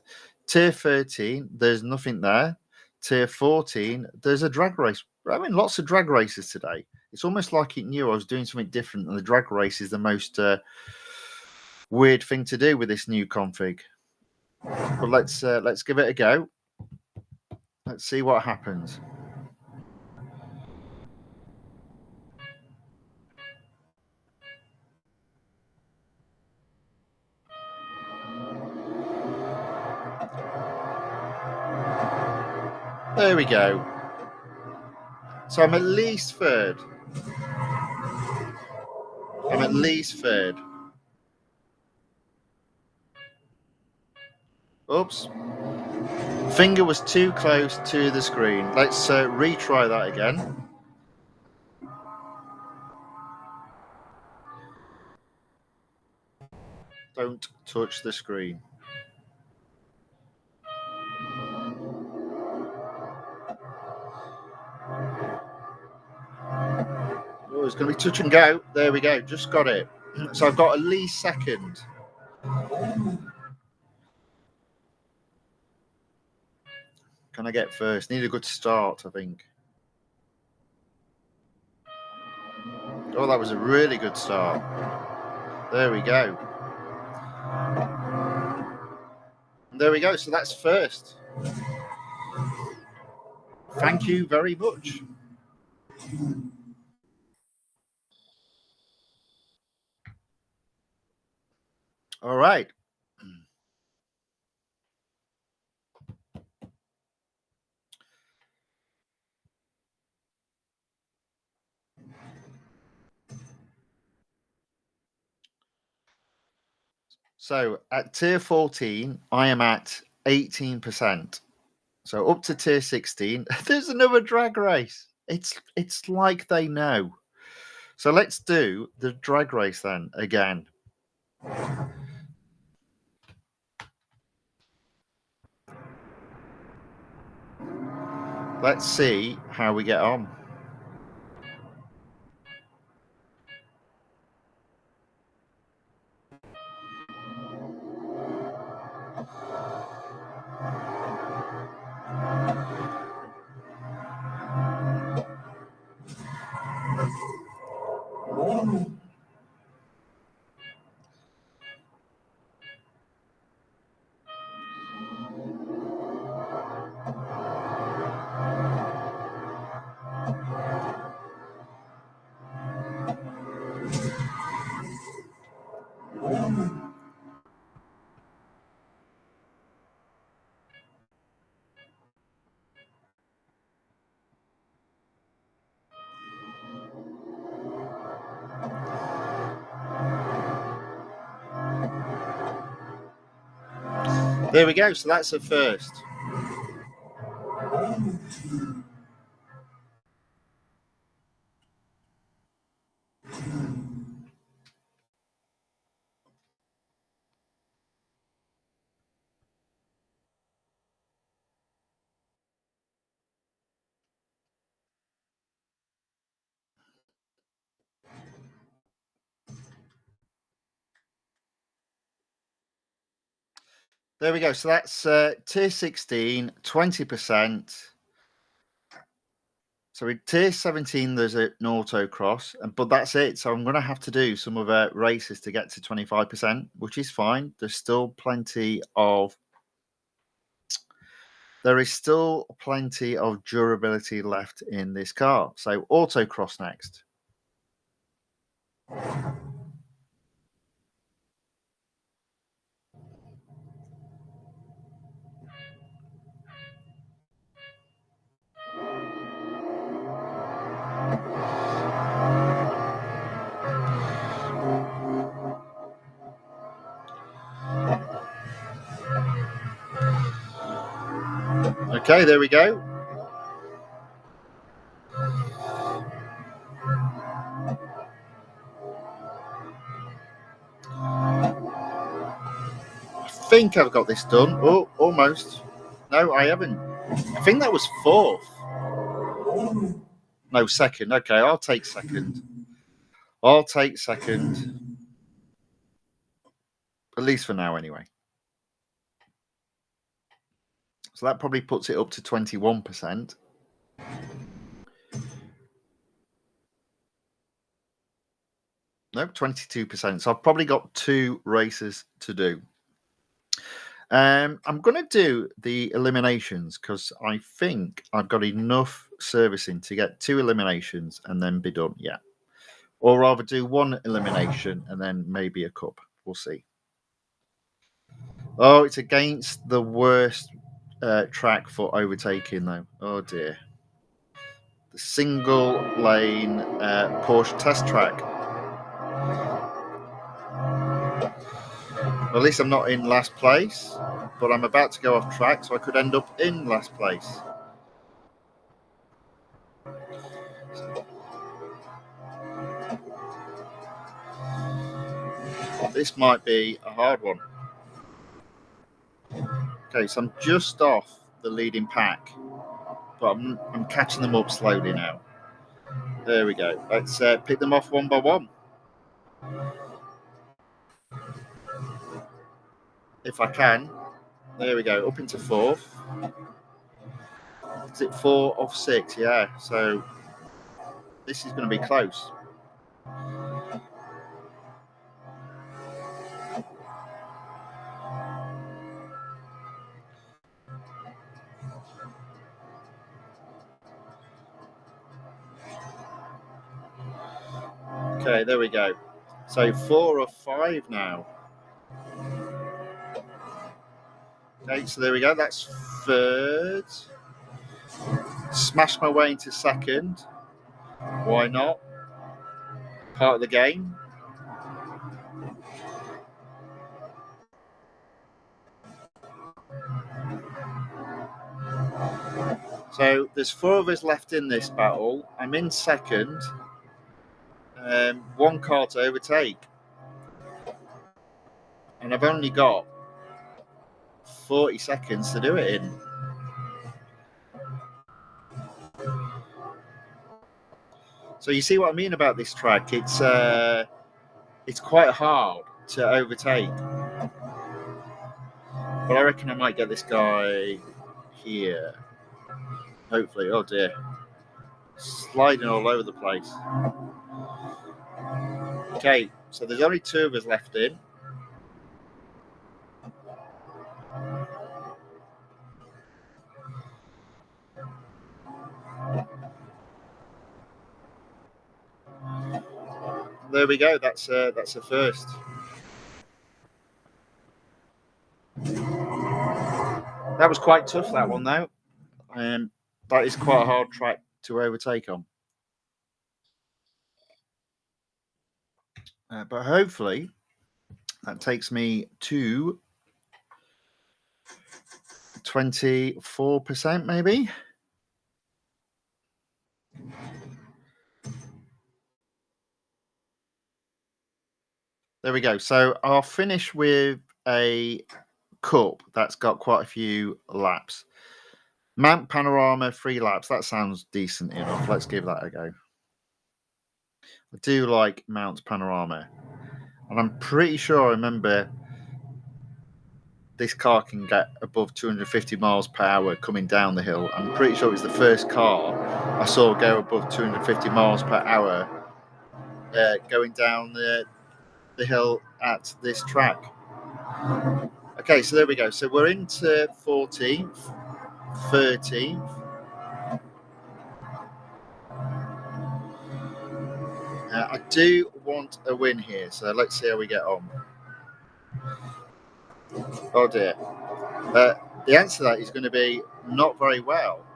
Tier 13, there's nothing there. Tier 14, there's a drag race. I mean, lots of drag races today. It's almost like it knew I was doing something different, and the drag race is the most weird thing to do with this new config. But let's give it a go. Let's see what happens. There we go. So I'm at least third. I'm at least third. Oops. Finger was too close to the screen. Let's retry that again. Don't touch the screen. Oh, it's going to be touch and go. There we go. Just got it. So I've got at least second. Can I get first? Need a good start, I think. Oh, that was a really good start. There we go. There we go. So that's first. Thank you very much. All right. So at tier 14, I am at 18%. So up to tier 16, there's another drag race. It's like they know. So let's do the drag race then again. Let's see how we get on. There we go. So that's a first. There we go. So that's tier 16, 20%. So in tier 17, there's an autocross, but that's it. So I'm going to have to do some other races to get to 25%, which is fine. There is still plenty of durability left in this car. So autocross next. Okay, there we go. I think I've got this done. Oh, almost. No, I haven't. I think that was fourth. No, second. Okay, I'll take second. At least for now, anyway. So that probably puts it up to 21%. Nope, 22%. So I've probably got 2 races to do. I'm going to do the eliminations because I think I've got enough servicing to get 2 eliminations and then be done. Yeah. Or rather do 1 elimination and then maybe a cup. We'll see. Oh, it's against the worst track for overtaking, though. Oh, dear. The single lane Porsche test track. Well, at least I'm not in last place, but I'm about to go off track, so I could end up in last place. This might be a hard one. Okay, so I'm just off the leading pack, but I'm catching them up slowly now. There we go. Let's pick them off one by one. If I can. There we go. Up into 4th. Is it 4 off 6? Yeah. So this is going to be close. Okay, there we go. So 4 of 5 now. Okay, so there we go. That's 3rd. Smash my way into 2nd. Why not? Part of the game. So there's 4 of us left in this battle. I'm in 2nd. 1 car to overtake. And I've only got 40 seconds to do it in. So you see what I mean about this track? It's quite hard to overtake. But I reckon I might get this guy here. Hopefully. Oh dear. Sliding all over the place. Okay, so there's only 2 of us left in. There we go. That's a first. That was quite tough, that one, though. That is quite a hard track to overtake on. But hopefully that takes me to 24%, maybe. There we go. So I'll finish with a cup that's got quite a few laps. Mount Panorama, 3 laps. That sounds decent enough. Let's give that a go. I do like Mount Panorama. And I'm pretty sure I remember this car can get above 250 miles per hour coming down the hill. I'm pretty sure it was the first car I saw go above 250 miles per hour going down the hill at this track. Okay, so there we go. So we're into 14th, 13th. I do want a win here, so let's see how we get on. Oh dear. The answer to that is going to be not very well.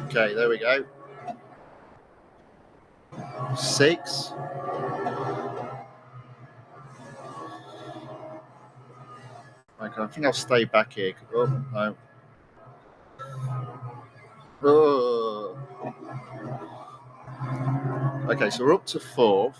Okay, there we go. 6. Okay, I think I'll stay back here. Oh, no. Oh. Okay, so we're up to 4th.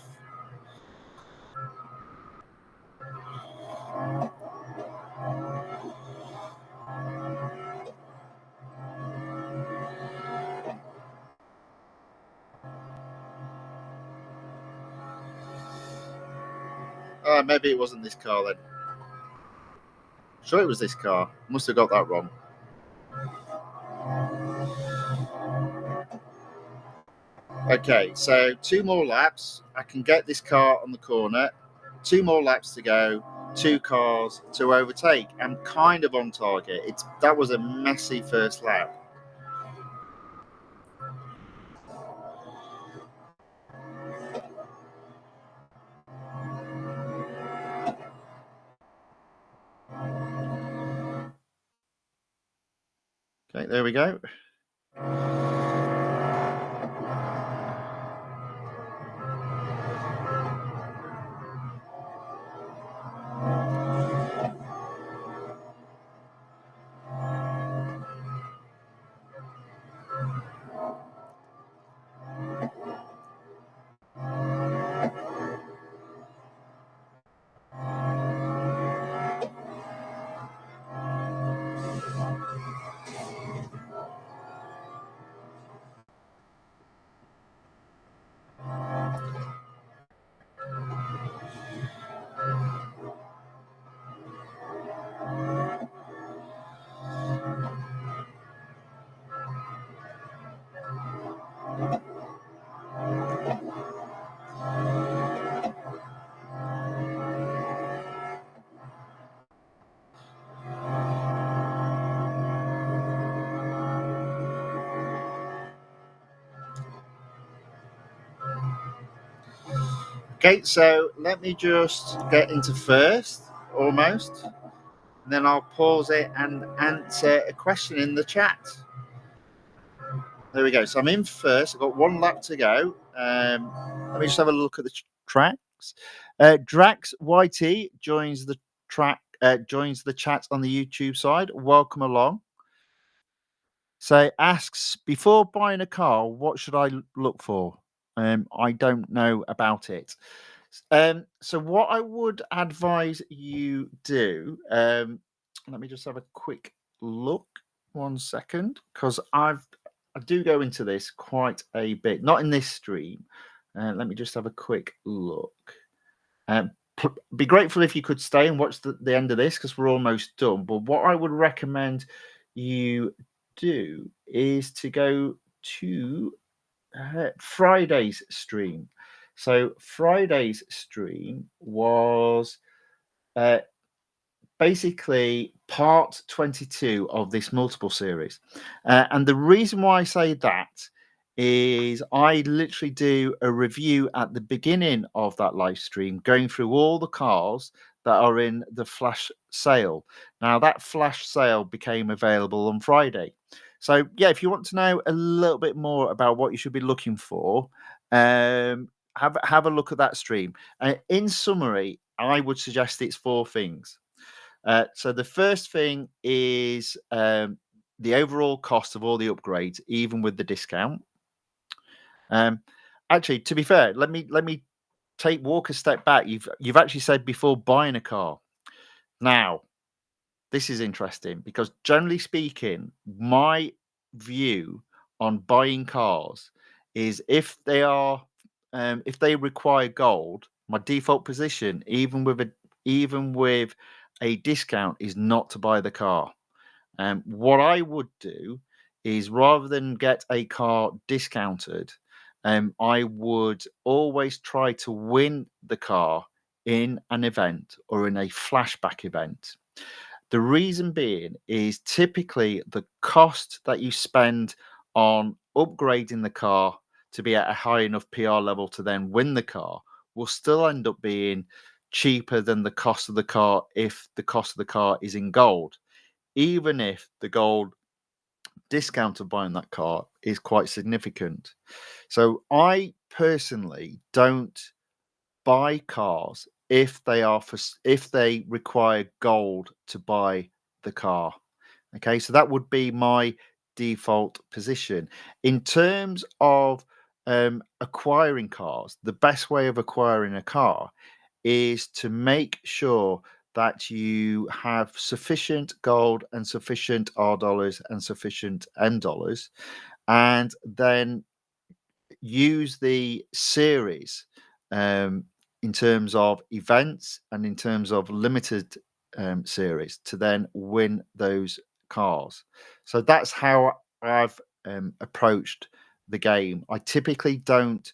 Maybe it wasn't this car then. Sure, it was this car. Must have got that wrong. Okay, so 2 more laps. I can get this car on the corner. 2 more laps to go. 2 cars to overtake. I'm kind of on target. That was a messy first lap. Okay, there we go. Okay, so let me just get into first, almost. And then I'll pause it and answer a question in the chat. There we go. So I'm in first. I've got 1 lap to go. Let me just have a look at the tracks. Drax YT joins the chat on the YouTube side. Welcome along. So asks, before buying a car, what should I look for? I don't know about it. So what I would advise you do, let me just have a quick look. 1 second, because I do go into this quite a bit, not in this stream. Let me just have a quick look. Be grateful if you could stay and watch the end of this, because we're almost done. But what I would recommend you do is to go to Friday's stream. So Friday's stream was basically part 22 of this multiple series. And the reason why I say that is I literally do a review at the beginning of that live stream, going through all the cars that are in the flash sale. Now, that flash sale became available on Friday. So, yeah, if you want to know a little bit more about what you should be looking for, have a look at that stream. In summary, I would suggest it's 4 things. So the first thing is the overall cost of all the upgrades, even with the discount. Actually, to be fair, let me walk a step back. You've actually said before buying a car. Now, this is interesting because generally speaking, my view on buying cars is if they require gold, my default position, even with a discount, is not to buy the car. What I would do is rather than get a car discounted, I would always try to win the car in an event or in a flashback event. The reason being is typically the cost that you spend on upgrading the car to be at a high enough PR level to then win the car will still end up being cheaper than the cost of the car if the cost of the car is in gold, even if the gold discount of buying that car is quite significant. So I personally don't buy cars if they require gold to buy the car. Okay, so that would be my default position. In terms of acquiring cars, the best way of acquiring a car is to make sure that you have sufficient gold and sufficient R dollars and sufficient M dollars, and then use the series in terms of events and in terms of limited series to then win those cars. So that's how I've approached the game. I typically don't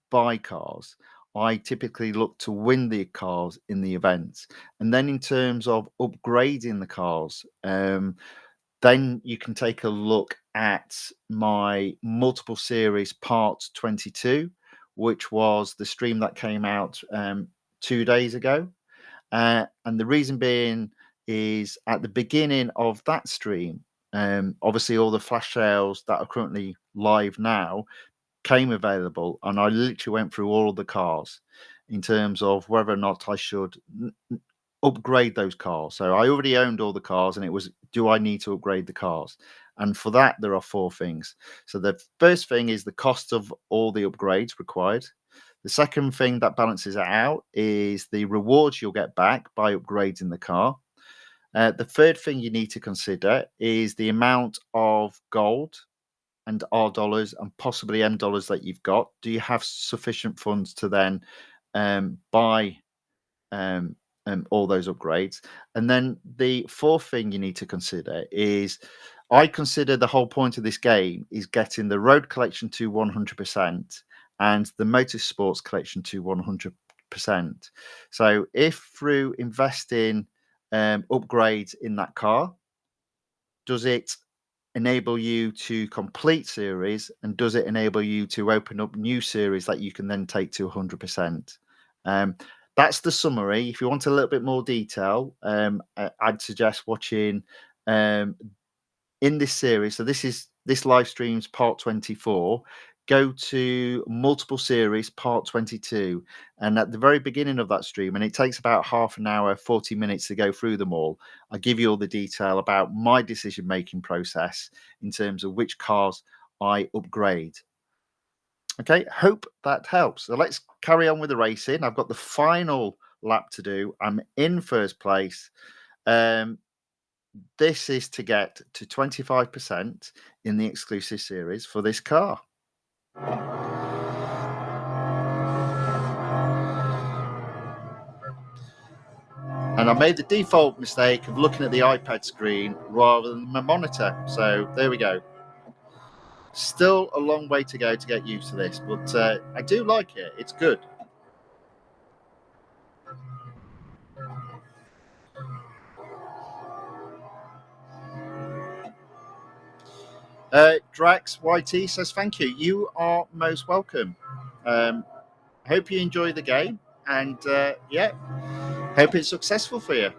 buy cars. I typically look to win the cars in the events. And then in terms of upgrading the cars, then you can take a look at my multiple series part 22, which was the stream that came out 2 days ago. And the reason being is at the beginning of that stream, obviously all the flash sales that are currently live now came available, and I literally went through all of the cars in terms of whether or not I should upgrade those cars. So I already owned all the cars, and it was, do I need to upgrade the cars? And for that, there are 4 things. So the first thing is the cost of all the upgrades required. The second thing that balances it out is the rewards you'll get back by upgrading the car. The third thing you need to consider is the amount of gold and R dollars and possibly M dollars that you've got. Do you have sufficient funds to then buy all those upgrades? And then the fourth thing you need to consider is, I consider the whole point of this game is getting the road collection to 100% and the motorsports collection to 100%. So if through investing upgrades in that car, does it enable you to complete series, and does it enable you to open up new series that you can then take to 100%? That's the summary. If you want a little bit more detail, I'd suggest watching in this series. So this live stream's part 24. Go to multiple series part 22, and at the very beginning of that stream, and it takes about half an hour, 40 minutes to go through them all, I give you all the detail about my decision making process in terms of which cars I upgrade. Okay, hope that helps. So let's carry on with the racing. I've got the final lap to do. I'm in first place. This is to get to 25% in the exclusive series for this car. And I made the default mistake of looking at the iPad screen rather than my monitor. So there we go. Still a long way to go to get used to this, but I do like it. It's good. Drax YT says thank you. You are most welcome. Hope you enjoy the game, and yeah, hope it's successful for you.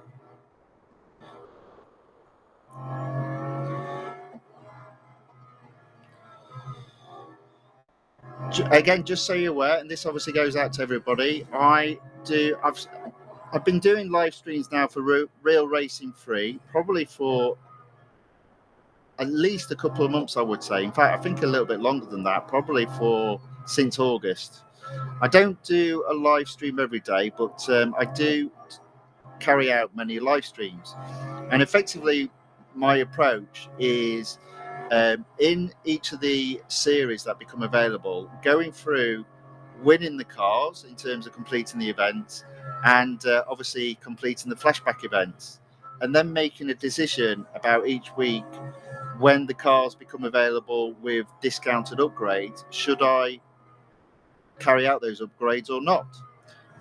Again, just so you're aware, and this obviously goes out to everybody. I've been doing live streams now for Real Racing Free, probably for at least a couple of months, I would say. In fact, I think a little bit longer than that, probably for since August. I don't do a live stream every day, but I do carry out many live streams. And effectively, my approach is in each of the series that become available, going through winning the cars in terms of completing the events and obviously completing the flashback events, and then making a decision about each week when the cars become available with discounted upgrades, should I carry out those upgrades or not?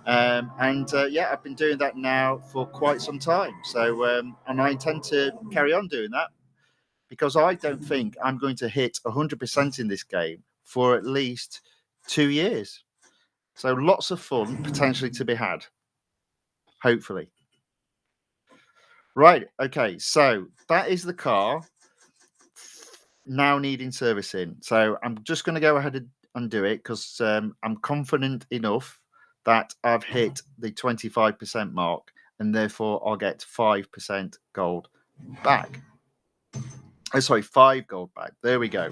Yeah, I've been doing that now for quite some time. So, and I intend to carry on doing that because I don't think I'm going to hit 100% in this game for at least 2 years. So, lots of fun potentially to be had, hopefully. Right. Okay. So, that is the car now needing servicing. So, I'm just going to go ahead and do it because I'm confident enough that I've hit the 25% mark, and therefore I'll get 5% gold back. Oh, sorry, 5 gold back. There we go.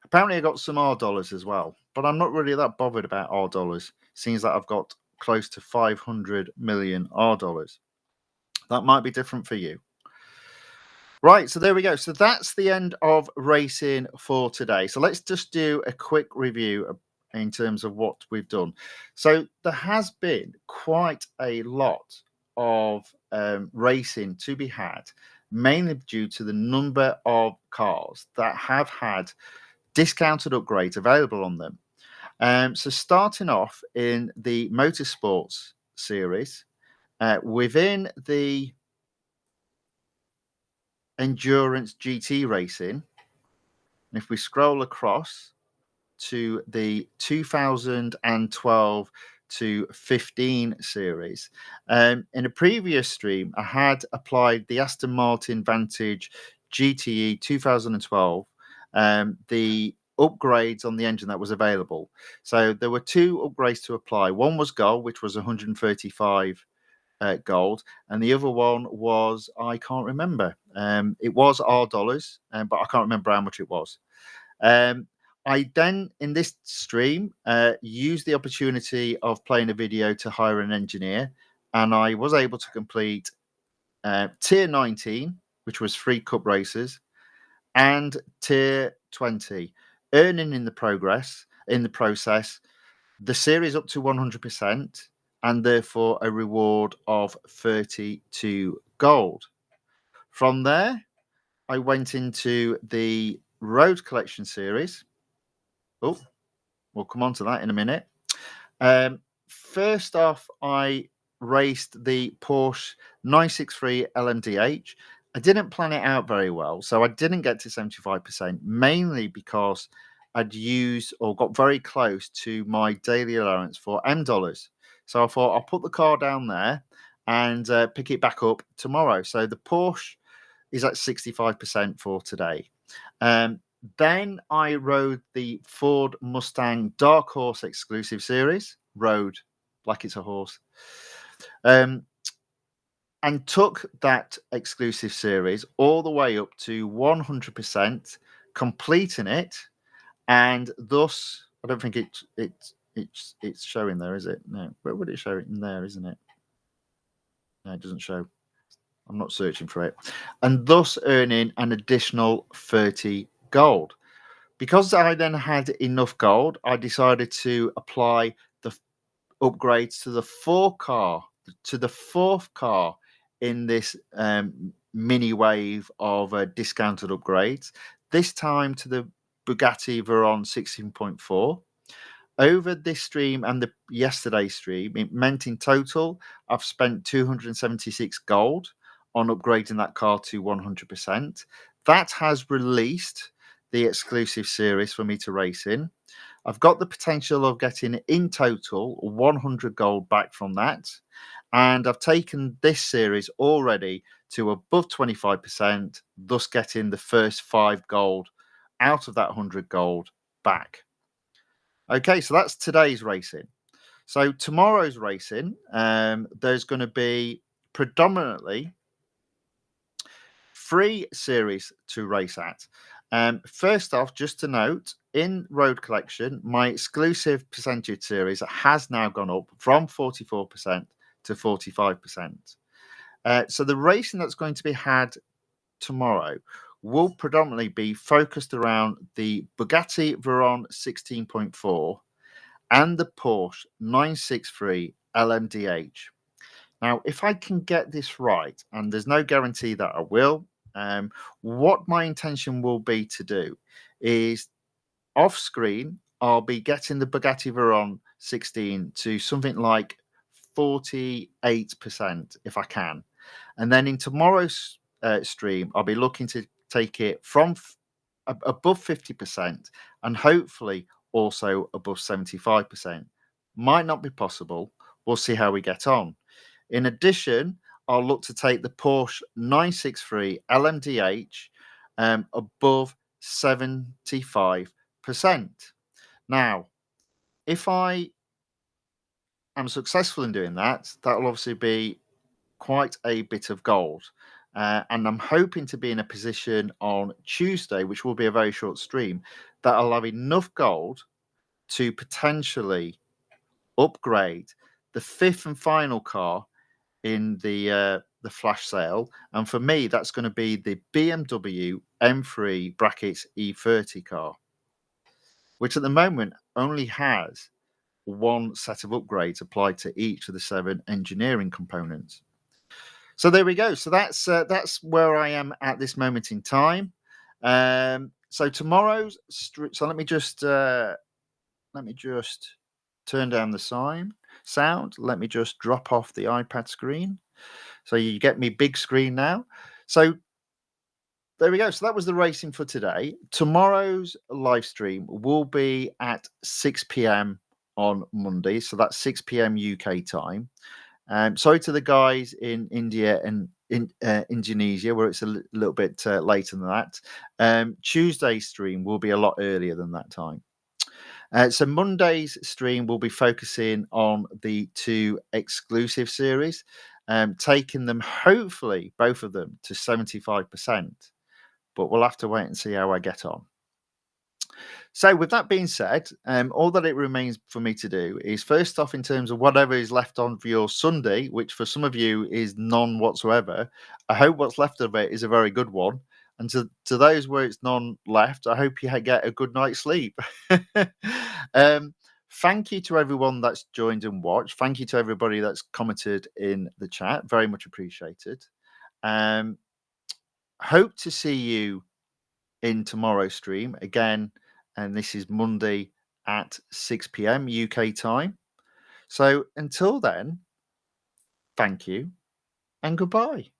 Apparently I got some R dollars as well, but I'm not really that bothered about R dollars. Seems that I've got close to 500 million R dollars. That might be different for you. Right, so there we go. So that's the end of racing for today. So let's just do a quick review in terms of what we've done. So there has been quite a lot of racing to be had, mainly due to the number of cars that have had discounted upgrades available on them. So starting off in the motorsports series, within the endurance GT racing, and if we scroll across to the 2012 to 15 series, in a previous stream I had applied the Aston Martin Vantage GTE 2012, the upgrades on the engine that was available. So there were 2 upgrades to apply. One was gold, which was 135 gold, and the other one was, I can't remember. It was R dollars, but I can't remember how much it was. I then, in this stream, used the opportunity of playing a video to hire an engineer, and I was able to complete tier 19, which was 3 cup races, and tier 20, earning in the process the series up to 100%, and therefore a reward of 32 gold. From there, I went into the road collection series. Oh, we'll come on to that in a minute. First off, I raced the Porsche 963 LMDH. I didn't plan it out very well, so I didn't get to 75%, mainly because I'd used or got very close to my daily allowance for M dollars. So I thought I'll put the car down there and pick it back up tomorrow. So the Porsche is at 65% for today. Then I rode the Ford Mustang Dark Horse exclusive series, rode like it's a horse, and took that exclusive series all the way up to 100%, completing it, and thus I don't think it's showing there, is it? No, where would it show it? In there, isn't it? No, it doesn't show. I'm not searching for it, and thus earning an additional 30 gold. Because I then had enough gold, I decided to apply the upgrades to the fourth car in this mini wave of discounted upgrades. This time to the Bugatti Veyron 16.4. Over this stream and the yesterday stream, it meant in total I've spent 276 gold on upgrading that car to 100%. that has released the exclusive series for me to race in. I've got the potential of getting in total 100 gold back from that. And I've taken this series already to above 25%, thus getting the first 5 gold out of that 100 gold back. Okay, so that's today's racing. So tomorrow's racing, there's going to be predominantly 3 series to race at. First off, just to note, in Road Collection, my exclusive percentage series has now gone up from 44% to 45%. So the racing that's going to be had tomorrow will predominantly be focused around the Bugatti Veyron 16.4 and the Porsche 963 LMDH. Now, if I can get this right, and there's no guarantee that I will, what my intention will be to do is off screen, I'll be getting the Bugatti Veyron 16 to something like 48% if I can. And then in tomorrow's stream, I'll be looking to take it from above 50% and hopefully also above 75%. Might not be possible. We'll see how we get on. In addition, I'll look to take the Porsche 963 LMDH above 75%. Now, if I am successful in doing that, that will obviously be quite a bit of gold. And I'm hoping to be in a position on Tuesday, which will be a very short stream, that I'll have enough gold to potentially upgrade the 5th and final car in the flash sale. And for me, that's going to be the BMW M3 brackets E30 car, which at the moment only has 1 set of upgrades applied to each of the 7 engineering components. So there we go. So that's where I am at this moment in time. So tomorrow's so let me just turn down the sound. Let me just drop off the iPad screen. So you get me big screen now. So there we go. So that was the racing for today. Tomorrow's live stream will be at 6 p.m. on Monday. So that's 6 p.m. UK time. Sorry to the guys in India and in Indonesia, where it's a little bit later than that. Tuesday's stream will be a lot earlier than that time. So Monday's stream will be focusing on the 2 exclusive series, taking them, hopefully, both of them to 75%. But we'll have to wait and see how I get on. So with that being said, all that it remains for me to do is, first off, in terms of whatever is left on for your Sunday, which for some of you is none whatsoever, I hope what's left of it is a very good one. And to those where it's none left, I hope you get a good night's sleep. Thank you to everyone that's joined and watched. Thank you to everybody that's commented in the chat. Very much appreciated. Hope to see you in tomorrow's stream again. And this is Monday at 6 p.m. UK time. So until then, thank you and goodbye.